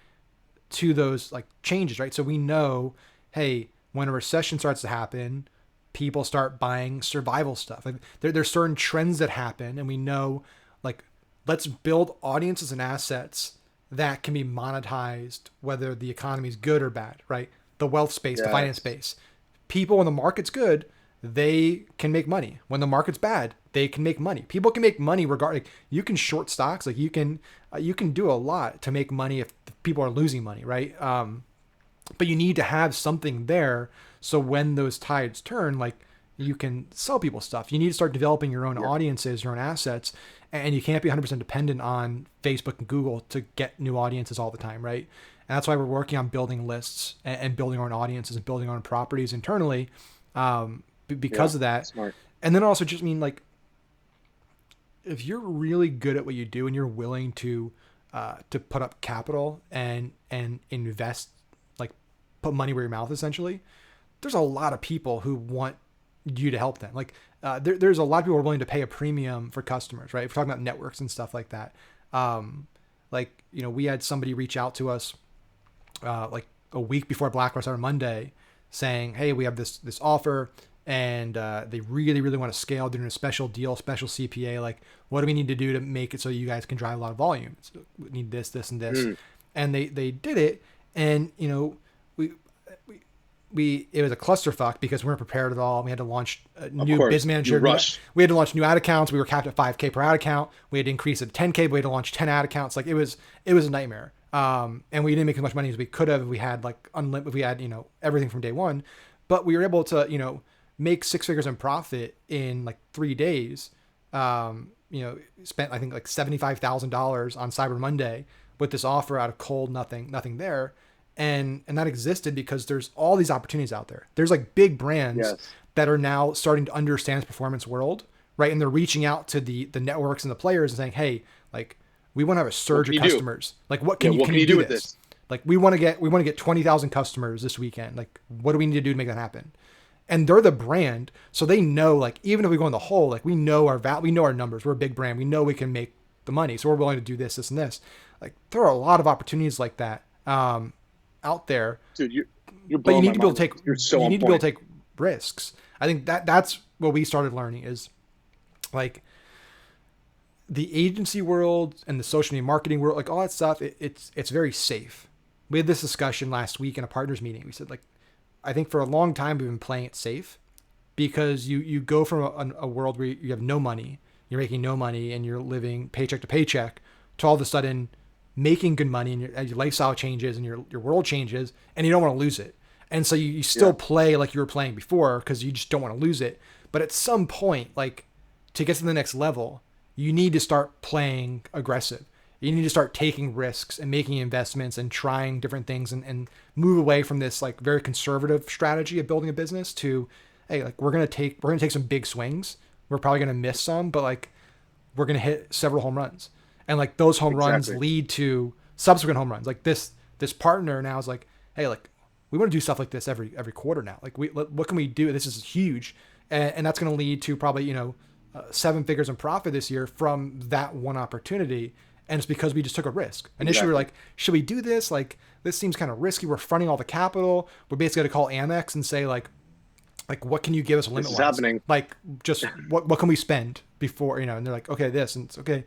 to those like changes, right? So we know, hey, when a recession starts to happen, people start buying survival stuff. Like, there's certain trends that happen, and we know, like, let's build audiences and assets that can be monetized, whether the economy is good or bad, right? The wealth space, the finance space. People, when the market's good, they can make money. When the market's bad, they can make money. People can make money regardless. Like, you can short stocks. Like, you can do a lot to make money if people are losing money, right? But you need to have something there, so when those tides turn, like, you can sell people stuff. You need to start developing your own audiences, your own assets, and you can't be 100% dependent on Facebook and Google to get new audiences all the time, right? And that's why we're working on building lists and building our own audiences and building our own properties internally, because of that. Smart. And then also just like, if you're really good at what you do and you're willing to put up capital and invest, like, put money where your mouth, essentially, there's a lot of people who want you to help them. Like, there's a lot of people who are willing to pay a premium for customers, right? If we're talking about networks and stuff like that. We had somebody reach out to us like a week before Black Friday Monday, saying, hey, we have this offer, and they really, really want to scale. They're doing a special deal, special CPA. Like, what do we need to do to make it so you guys can drive a lot of volume? So we need this, and this. And they did it. And, it was a clusterfuck because we weren't prepared at all. We had to launch a new biz manager. We had to launch new ad accounts. We were capped at 5K per ad account. We had to increase it to 10K, but we had to launch 10 ad accounts. Like, it was a nightmare. And we didn't make as much money as we could have if we had like unlimited, if we had, everything from day one. But we were able to, make 6 figures in profit in like 3 days. Spent, I think, like $75,000 on Cyber Monday with this offer out of cold, nothing there. And that existed because there's all these opportunities out there. There's like big brands that are now starting to understand this performance world, right? And they're reaching out to the networks and the players and saying, hey, like, we want to have a surge of customers. Like, what can you do with this? Like, we want to get 20,000 customers this weekend. Like, what do we need to do to make that happen? And they're the brand, so they know, like, even if we go in the hole, like, we know our numbers. We're a big brand. We know we can make the money, so we're willing to do this, and this. Like, there are a lot of opportunities like that out there. Dude, you're but you need to be able to take. You're so you need to be able to take risks. I think that's what we started learning is, like, the agency world and the social media marketing world, like all that stuff. It's very safe. We had this discussion last week in a partners meeting. We said, like, I think for a long time we've been playing it safe because you go from a world where you have no money, you're making no money, and you're living paycheck to paycheck, to all of a sudden making good money, and your lifestyle changes and your world changes, and you don't want to lose it. And so you still play like you were playing before because you just don't want to lose it. But at some point, like, to get to the next level, you need to start playing aggressive. You need to start taking risks and making investments and trying different things and move away from this like very conservative strategy of building a business to, hey, like, we're gonna take some big swings. We're probably gonna miss some, but like, we're gonna hit several home runs, and like those home runs lead to subsequent home runs. Like this partner now is like, hey, like, we want to do stuff like this every quarter now. Like, what can we do? This is huge, and that's gonna lead to probably 7 figures in profit this year from that one opportunity. And it's because we just took a risk. Initially, we're like, should we do this? Like, this seems kind of risky. We're fronting all the capital. We're basically going to call Amex and say, like, what can you give us limit-wise? This is happening. Like, just what can we spend before, and they're like, okay, this, and it's okay.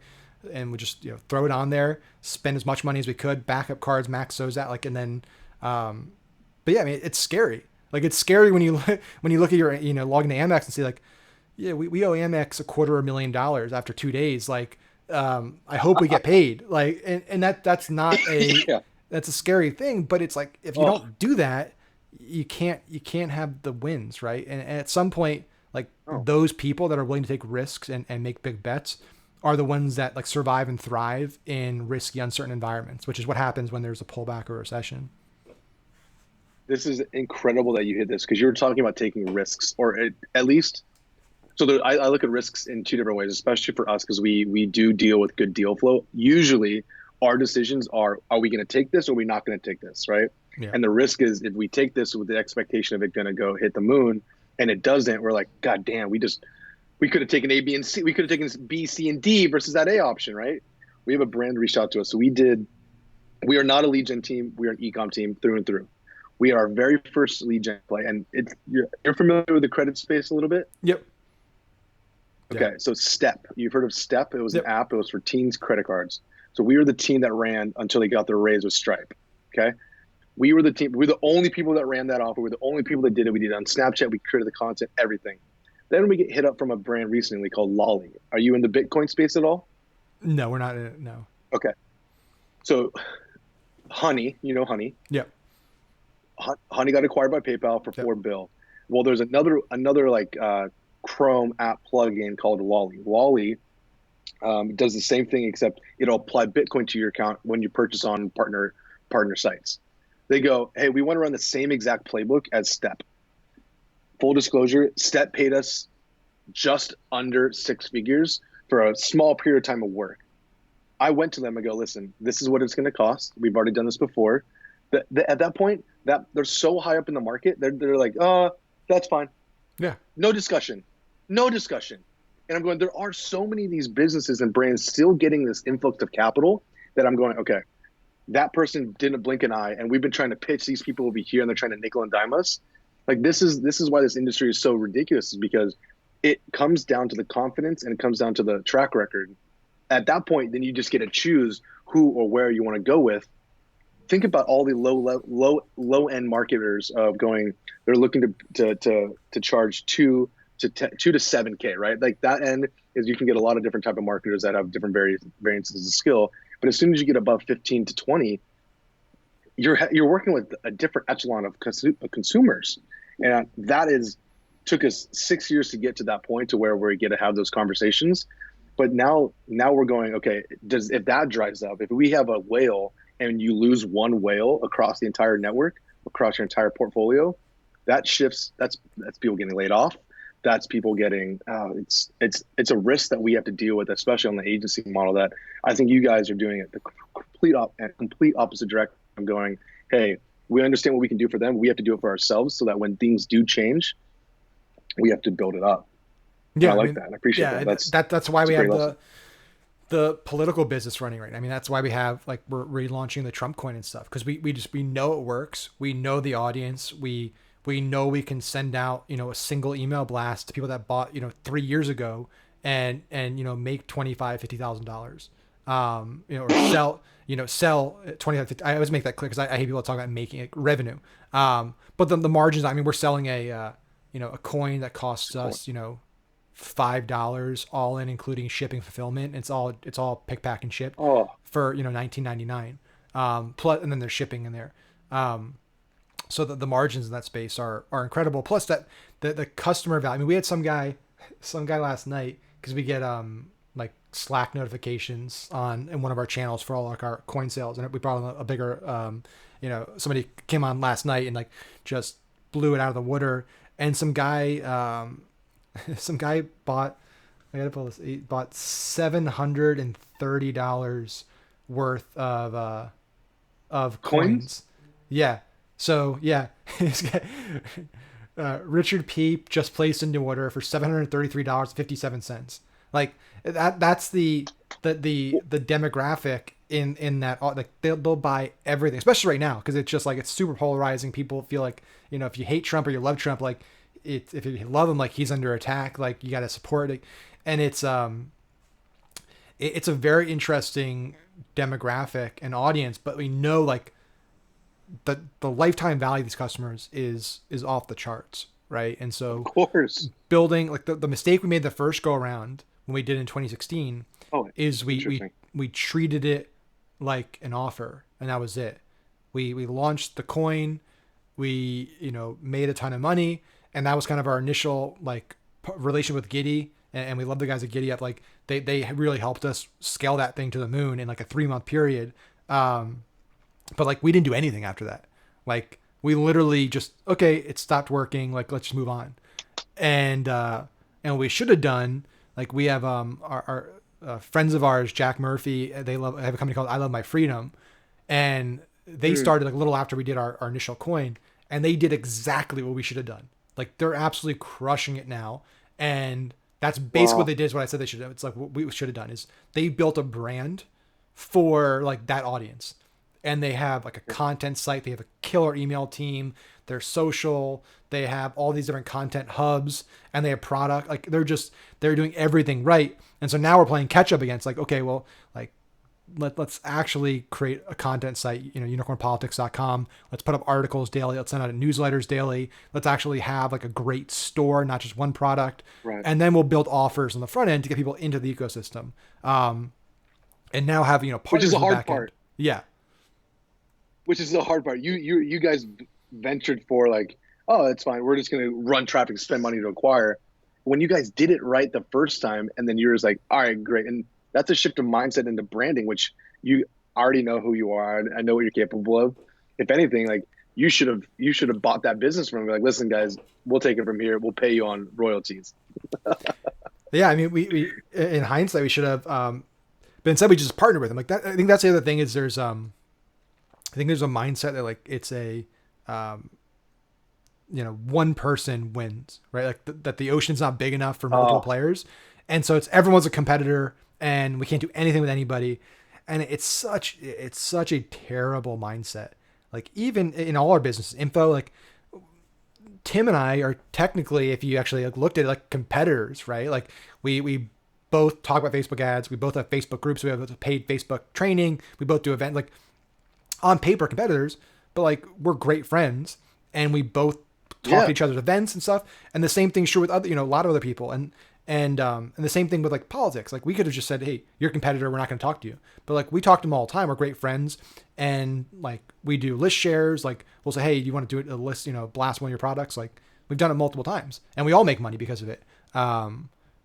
And we just, throw it on there, spend as much money as we could, backup cards, max those out, like, and then, but yeah, I mean, it's scary. Like, it's scary when you look at your, log into Amex and see, like, yeah, we owe Amex $250,000 after 2 days. Like, I hope we get paid. Like, and that's not a, that's a scary thing, but it's like, if you don't do that, you can't have the wins. Right. And at some point, Like Oh, those people that are willing to take risks and make big bets are the ones that like survive and thrive in risky, uncertain environments, which is what happens when there's a pullback or a recession. this is incredible that you hit this because you were talking about taking risks, or at least. So I look at risks in two different ways, especially for us because we do deal with good deal flow. Usually, our decisions are we going to take this or are we not going to take this, right? Yeah. And the risk is if we take this with the expectation of it going to go hit the moon and it doesn't, we're like, God damn, we could have taken A, B, and C. We could have taken B, C, and D versus that A option, right? We have a brand reached out to us. So we are not a lead gen team. We are an e-com team through and through. We are our very first lead gen play. And you're familiar with the credit space a little bit? Yep. Okay. Yeah. So Step, you've heard of Step? It was Yep. an app. It was for teens credit cards. So we were the team that ran until they got their raise with Stripe. Okay. We were the team. We were the only people that ran that offer. We were the only people that did it. We did it on Snapchat. We created the content, everything. Then we get hit up from a brand recently called Lolly. Are you in the Bitcoin space at all? No, we're not in it. No. Okay. So Honey, you know Honey. Yep. Honey got acquired by PayPal for Yep. $4 billion. Well, there's another like Chrome app plugin called Lolly. Lolly does the same thing except it'll apply Bitcoin to your account when you purchase on partner sites. They go, hey, we want to run the same exact playbook as Step. Full disclosure, Step paid us just under 6 figures for a small period of time of work. I went to them and go, listen, this is what it's going to cost. We've already done this before. At that point, that they're so high up in the market, they're like, that's fine. Yeah. No discussion. No discussion. And I'm going, there are so many of these businesses and brands still getting this influx of capital that I'm going, okay, that person didn't blink an eye. And we've been trying to pitch these people over here and they're trying to nickel and dime us. Like this is why this industry is so ridiculous, is because it comes down to the confidence and it comes down to the track record. At that point, then you just get to choose who or where you want to go with. Think about all the low end marketers of going, they're looking to charge 2 to 7K, right? Like that end is you can get a lot of different type of marketers that have different variances of skill. But as soon as you get above 15 to 20, you're working with a different echelon of consumers. And took us 6 years to get to that point to where we get to have those conversations. But now we're going, okay, if that dries up, if we have a whale and you lose one whale across the entire network, across your entire portfolio, that shifts, that's people getting laid off. That's people getting, it's a risk that we have to deal with, especially on the agency model that I think you guys are doing it the complete opposite direction. I'm going, hey, we understand what we can do for them. We have to do it for ourselves so that when things do change, we have to build it up. Yeah, I like that. I appreciate that. That's why we have lesson. the political business running right now. I mean, that's why we have like we're relaunching the Trump coin and stuff because we know it works. We know the audience. We know we can send out a single email blast to people that bought 3 years ago and make $25,000-$50,000. Or sell 25. I always make that clear because I hate people talk about making it revenue. But the margins. I mean, we're selling a coin that costs us $5 all in, including shipping, fulfillment. It's all pick, pack, and ship for $19.99. Plus, and then there's shipping in there. So the margins in that space are incredible. Plus that the customer value. I mean, we had some guy last night because we get like Slack notifications in one of our channels for all like our coin sales, and we brought on a bigger somebody came on last night and like just blew it out of the water, and some guy bought, I gotta pull this, he bought $730 worth of coins. Yeah. So yeah, Richard P just placed a new order for $733.57. Like that's the demographic in that, like they'll buy everything, especially right now because it's just like it's super polarizing. People feel like if you hate Trump or you love Trump, like if you love him, like he's under attack, like you got to support it. And it's a very interesting demographic and audience, but we know like the lifetime value of these customers is off the charts, right? And so of course, building like the mistake we made the first go around when we did in 2016 is we treated it like an offer, and that was it. We launched the coin, we made a ton of money, and that was kind of our initial like relation with Giddy, and we love the guys at Giddy Up. Like they really helped us scale that thing to the moon in like a 3-month period. But like we didn't do anything after that. Like we literally just, okay, it stopped working. Like let's just move on. And we should have done, like we have our friends of ours, Jack Murphy. They have a company called I Love My Freedom, and they started like a little after we did our initial coin, and they did exactly what we should have done. Like they're absolutely crushing it now, and that's basically what they did. Is what I said they should have. It's like what we should have done is they built a brand for like that audience, and they have like a content site. They have a killer email team. They're social. They have all these different content hubs, and they have product. Like they're doing everything right. And so now we're playing catch up against like, okay, well, like let's actually create a content site, unicornpolitics.com. Let's put up articles daily. Let's send out newsletters daily. Let's actually have like a great store, not just one product. Right. And then we'll build offers on the front end to get people into the ecosystem. And now have, partners, which is the hard back part. End. Yeah. Which is the hard part. You guys ventured for like, oh, it's fine. We're just going to run traffic, spend money to acquire. When you guys did it right the first time, and then you're just like, all right, great. And that's a shift of mindset into branding, which you already know who you are. I know what you're capable of. If anything, like you should have bought that business from me. Like, listen, guys, we'll take it from here. We'll pay you on royalties. Yeah, I mean, we in hindsight we should have, but instead we just partnered with them. Like that, I think that's the other thing is there's I think there's a mindset that like it's a one person wins, right? Like that the ocean's not big enough for multiple players, and so it's everyone's a competitor, and we can't do anything with anybody, and it's such a terrible mindset. Like even in all our business info, like Tim and I are technically, if you actually like looked at it, like competitors, right? Like we both talk about Facebook ads, we both have Facebook groups, we have paid Facebook training, we both do events, like on paper competitors, but like we're great friends, and we both talk at each other's events and stuff. And the same thing's true with other, a lot of other people. And the same thing with like politics. Like we could have just said, hey, you're a competitor, we're not going to talk to you. But like we talk to them all the time. We're great friends. And like we do list shares. Like we'll say, hey, do you want to do a list, blast one of your products? Like we've done it multiple times, and we all make money because of it.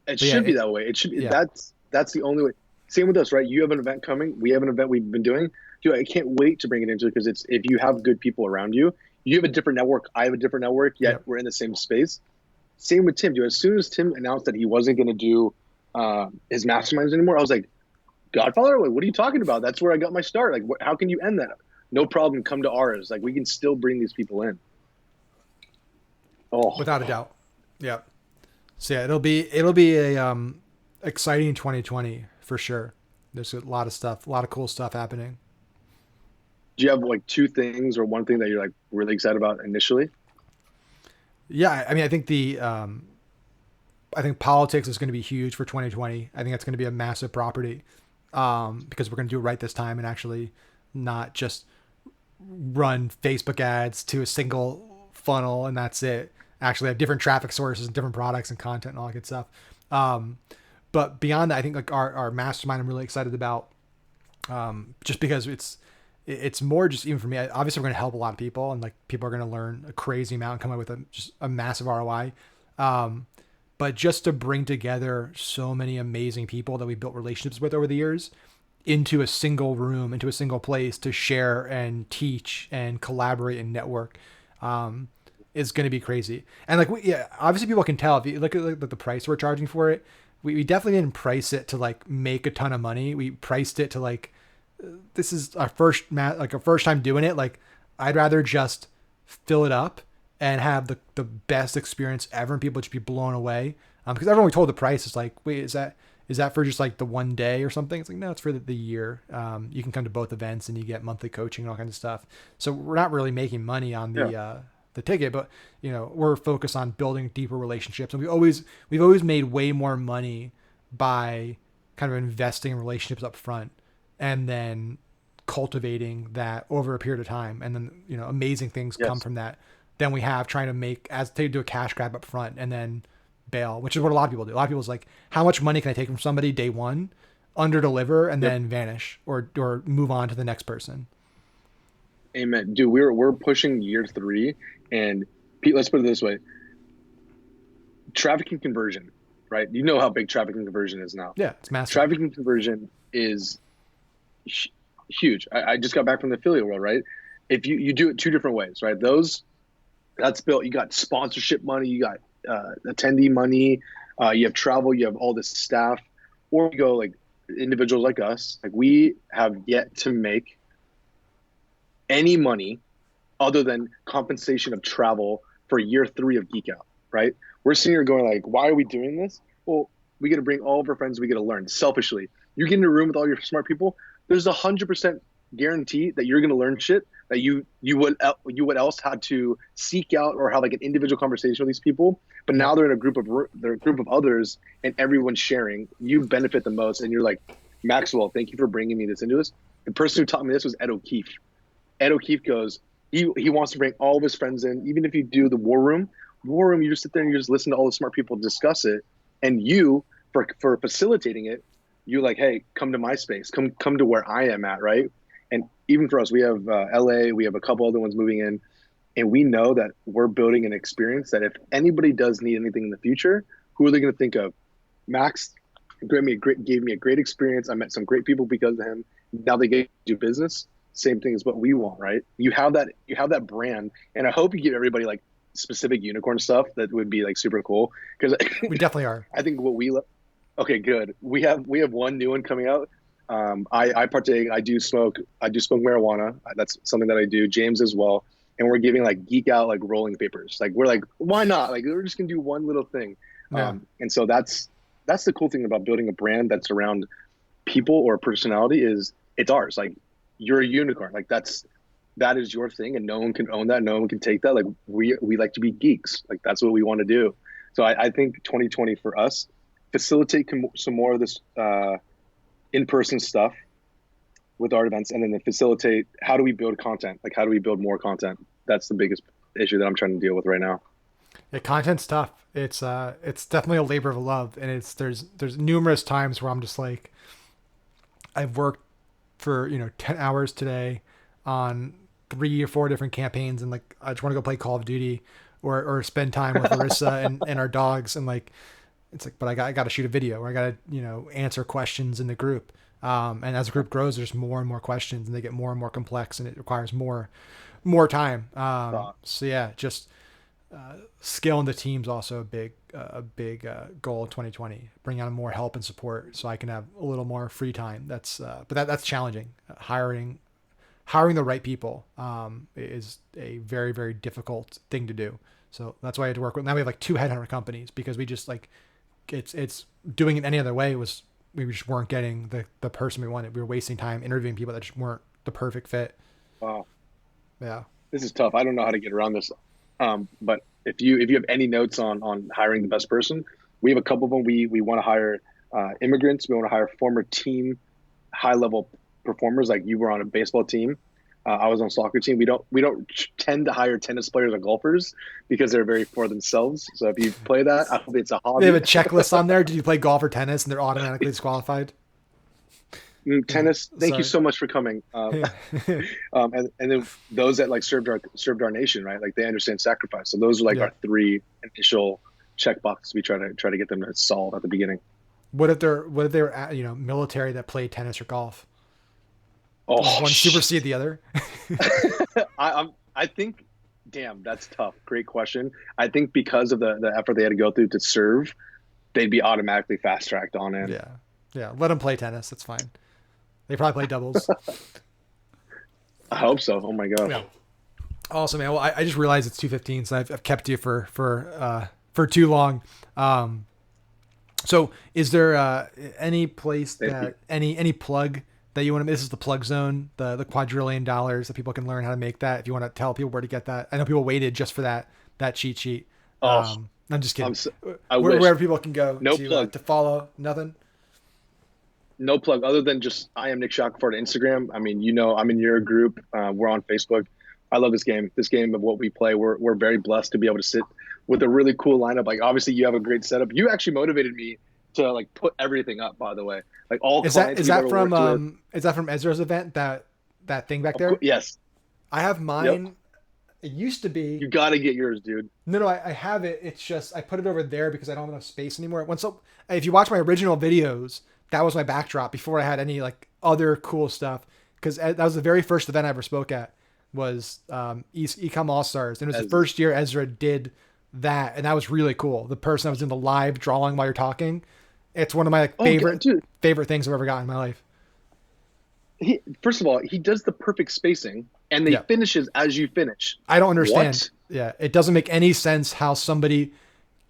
It should be that way. It should be, that's the only way. Same with us, right? You have an event coming. We have an event we've been doing. Dude, I can't wait to bring it into it, because it's, if you have good people around you, you have a different network. I have a different network, yet we're in the same space. Same with Tim, dude. As soon as Tim announced that he wasn't going to do his masterminds anymore, I was like, Godfather, what are you talking about? That's where I got my start. Like, how can you end that? No problem. Come to ours. Like, we can still bring these people in. Oh, without a doubt. Yeah. So yeah, it'll be a exciting 2020 for sure. There's a lot of stuff, a lot of cool stuff happening. Do you have like two things or one thing that you're like really excited about initially? Yeah, I mean, I think I think politics is going to be huge for 2020. I think that's going to be a massive property, because we're going to do it right this time and actually not just run Facebook ads to a single funnel and that's it. Actually have different traffic sources and different products and content and all that good stuff. But beyond that, I think like our mastermind, I'm really excited about, just because it's more just, even for me, obviously we're going to help a lot of people, and like people are going to learn a crazy amount and come up with just a massive ROI. But just to bring together so many amazing people that we built relationships with over the years into a single room, into a single place to share and teach and collaborate and network, is going to be crazy. And like, obviously people can tell if you look at the price we're charging for it. We definitely didn't price it to like make a ton of money. We priced it to like, this is our first time doing it. Like I'd rather just fill it up and have the best experience ever, and people just be blown away. Because everyone we told the price is like, wait, is that for just like the one day or something? It's like, no, it's for the year. You can come to both events and you get monthly coaching and all kinds of stuff. So we're not really making money on the ticket, but we're focused on building deeper relationships. And we've always made way more money by kind of investing in relationships up front and then cultivating that over a period of time. And then, amazing things come from that. Then we have trying to make, as to do a cash grab up front and then bail, which is what a lot of people do. A lot of people's like, how much money can I take from somebody day one, under deliver, and then vanish or move on to the next person? Amen. Dude, we're pushing year 3, and Pete, let's put it this way. trafficking conversion, right? You know how big trafficking conversion is now. Yeah, it's massive. Trafficking conversion is huge. I just got back from the affiliate world, right? If you do it two different ways, right? That's built. You got sponsorship money, you got attendee money, you have travel, you have all this staff, or you go like individuals like us. Like we have yet to make any money other than compensation of travel for year 3 of Geek Out, right? We're sitting here going like, why are we doing this? Well, we get to bring all of our friends. We get to learn selfishly. You get in a room with all your smart people. There's 100% guarantee that you're going to learn shit that you would else had to seek out or have like an individual conversation with these people. But now they're in a group of others, and everyone's sharing. You benefit the most, and you're like, Maxwell, thank you for bringing me into this. The person who taught me this was Ed O'Keefe. Ed O'Keefe goes, he wants to bring all of his friends in. Even if you do the war room, you just sit there and you just listen to all the smart people discuss it. And you, for facilitating it, you like, hey, come to my space, come to where I am at, right? And even for us, we have LA, we have a couple other ones moving in, and we know that we're building an experience that if anybody does need anything in the future, who are they going to think of? Max gave me a great experience. I met some great people because of him. Now they get to do business. Same thing as what we want, right? You have that brand, and I hope you give everybody like specific unicorn stuff that would be like super cool, because we definitely are. I think what we love. Okay, good. We have one new one coming out. I partake. I do smoke marijuana. That's something that I do. James as well, and we're giving like Geek Out like rolling papers. Like we're like, why not? Like we're just gonna do one little thing. Yeah. And so that's the cool thing about building a brand that's around people or personality is it's ours. Like you're a unicorn. Like that is your thing, and no one can own that. No one can take that. Like we like to be geeks. Like that's what we want to do. So I think 2020 for us, facilitate some more of this in-person stuff with our events, and then facilitate how do we build content? Like how do we build more content? That's the biggest issue that I'm trying to deal with right now. Yeah, content's tough. It's definitely a labor of love, and there's numerous times where I'm just like, I've worked for 10 hours today on 3 or 4 different campaigns, and like I just want to go play Call of Duty or spend time with Larissa and our dogs, and like it's like, but I got to shoot a video, or I got to answer questions in the group, and as the group grows, there's more and more questions, and they get more and more complex, and it requires more time. So yeah, just scaling the team's also a big goal of 2020. Bring on more help and support so I can have a little more free time. But that's challenging. Hiring the right people is a very, very difficult thing to do. So that's why I had to work with. Now we have like 2 headhunter companies, because we just like it's doing it any other way we just weren't getting the person we wanted. We were wasting time interviewing people that just weren't the perfect fit. Wow. Yeah. This is tough. I don't know how to get around this. But if you have any notes on hiring the best person, we have a couple of them. We want to hire immigrants. We want to hire former team high level performers. Like you were on a baseball team. I was on a soccer team. We don't tend to hire tennis players or golfers because they're very for themselves. So if you play that, I hope it's a hobby. They have a checklist on there. Did you play golf or tennis? And they're automatically disqualified. Tennis. Thank you so much for coming. And then those that like served our nation, right? Like they understand sacrifice. So those are like our 3 initial check boxes we try to get them to solve at the beginning. What if they're military that play tennis or golf? Oh, does one supersede the other? I think, damn, that's tough. Great question. I think because of the effort they had to go through to serve, they'd be automatically fast tracked on in. Yeah. Let them play tennis. That's fine. They probably play doubles. I hope so. Oh my god. Yeah. Awesome, man. Well, I just realized it's 2:15, so I've kept you for too long. So is there any place that any plug that you want to? This is the plug zone, the $Quadrillion that people can learn how to make that. If you want to tell people where to get that, I know people waited just for that cheat sheet. I'm just kidding. Wherever people can go to follow. Nothing. No plug other than just I am Nick Shackelford on Instagram. I mean, I'm in your group. We're on Facebook. I love this game. This game of what we play. We're very blessed to be able to sit with a really cool lineup. Like obviously you have a great setup. You actually motivated me to like put everything up, by the way. Like all is that from Ezra's event, that thing back there? Yes. I have mine It used to be. You got to get yours, dude. No, I have it. It's just I put it over there because I don't have enough space anymore. If you watch my original videos, that was my backdrop before I had any like other cool stuff. Because that was the very first event I ever spoke at, was Ecom All Stars, and it was the first year Ezra did that, and that was really cool. The person that was in the live drawing while you're talking, it's one of my like, favorite things I've ever got in my life. First of all, he does the perfect spacing, and they finishes as you finish. I don't understand. What? Yeah, it doesn't make any sense how somebody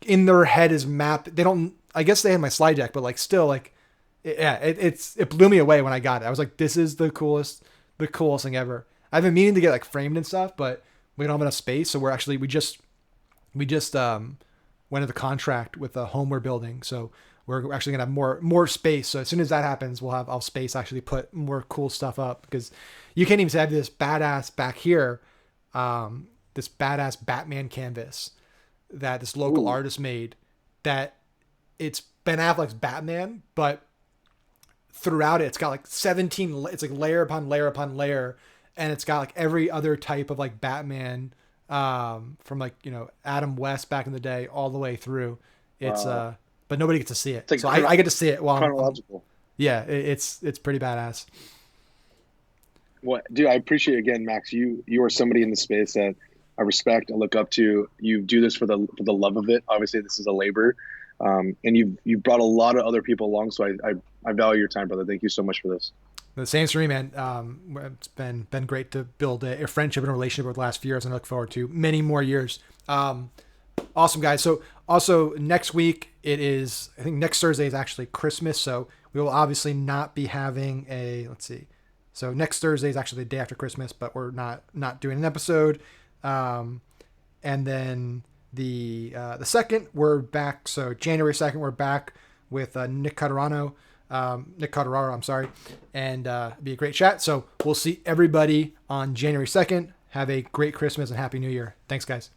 in their head is mapped. They don't. I guess they had my slide deck, but like still, like, it blew me away when I got it. I was like, this is the coolest thing ever. I've been meaning to get like framed and stuff, but we don't have enough space, so we just went into contract with a home we're building, so we're actually gonna have more space. So as soon as that happens, I'll have space to actually put more cool stuff up, because you can't even have this badass back here, this badass Batman canvas that this local artist made, that it's Ben Affleck's Batman, but throughout it's got like 17, it's like layer upon layer upon layer, and it's got like every other type of like Batman, from like, Adam West back in the day all the way through. It's but nobody gets to see it. Like, so I get to see it while chronological. It's pretty badass. What, dude, I appreciate it again, Max. You are somebody in the space that I respect, I look up to. You do this for the love of it. Obviously, this is a labor, and you've brought a lot of other people along. So I value your time, brother. Thank you so much for this. The same for me, man. It's been great to build a friendship and a relationship over the last few years, and I look forward to many more years. Awesome, guys. So also next week, I think next Thursday is actually Christmas, so we will obviously not be having let's see. So next Thursday is actually the day after Christmas, but we're not doing an episode. And then the second, we're back. So January 2nd, we're back with Nick Cotteraro, I'm sorry. And it'll be a great chat. So we'll see everybody on January 2nd. Have a great Christmas and Happy New Year. Thanks, guys.